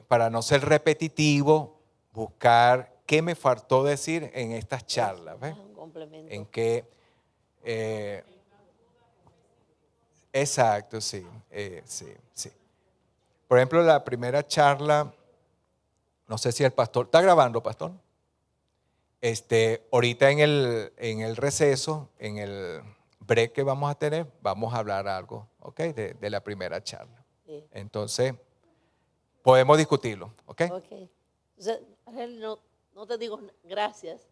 para no ser repetitivo, buscar qué me faltó decir en estas charlas, ¿ves? Un complemento. En qué, exacto, sí, sí. Por ejemplo, la primera charla, no sé si el pastor, ¿está grabando, pastor? Ahorita en el receso, en el break que vamos a tener, vamos a hablar algo, ¿ok? De la primera charla. Sí. Entonces, podemos discutirlo, ¿ok? Ok. Entonces, Argel, no te digo gracias,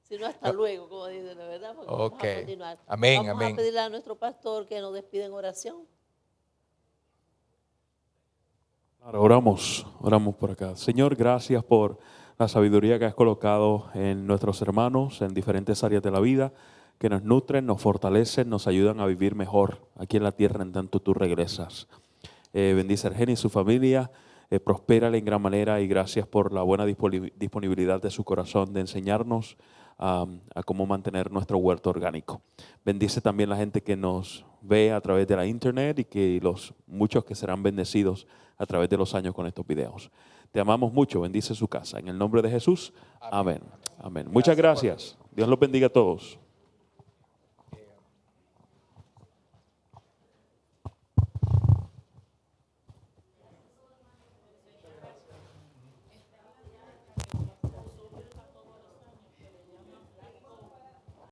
sino hasta luego, como dicen, ¿de verdad? Porque vamos a continuar. Amén, vamos amén. a pedirle a nuestro pastor que nos despida en oración. Ahora oramos por acá. Señor, gracias por la sabiduría que has colocado en nuestros hermanos en diferentes áreas de la vida, que nos nutren, nos fortalecen, nos ayudan a vivir mejor aquí en la tierra en tanto tú regresas. Bendice a Argel y su familia, prospérale en gran manera y gracias por la buena disponibilidad de su corazón de enseñarnos a cómo mantener nuestro huerto orgánico. Bendice también la gente que nos ve a través de la internet y que los muchos que serán bendecidos a través de los años con estos videos. Te amamos mucho, bendice su casa. En el nombre de Jesús, amén. Amén. Muchas gracias. Dios los bendiga a todos.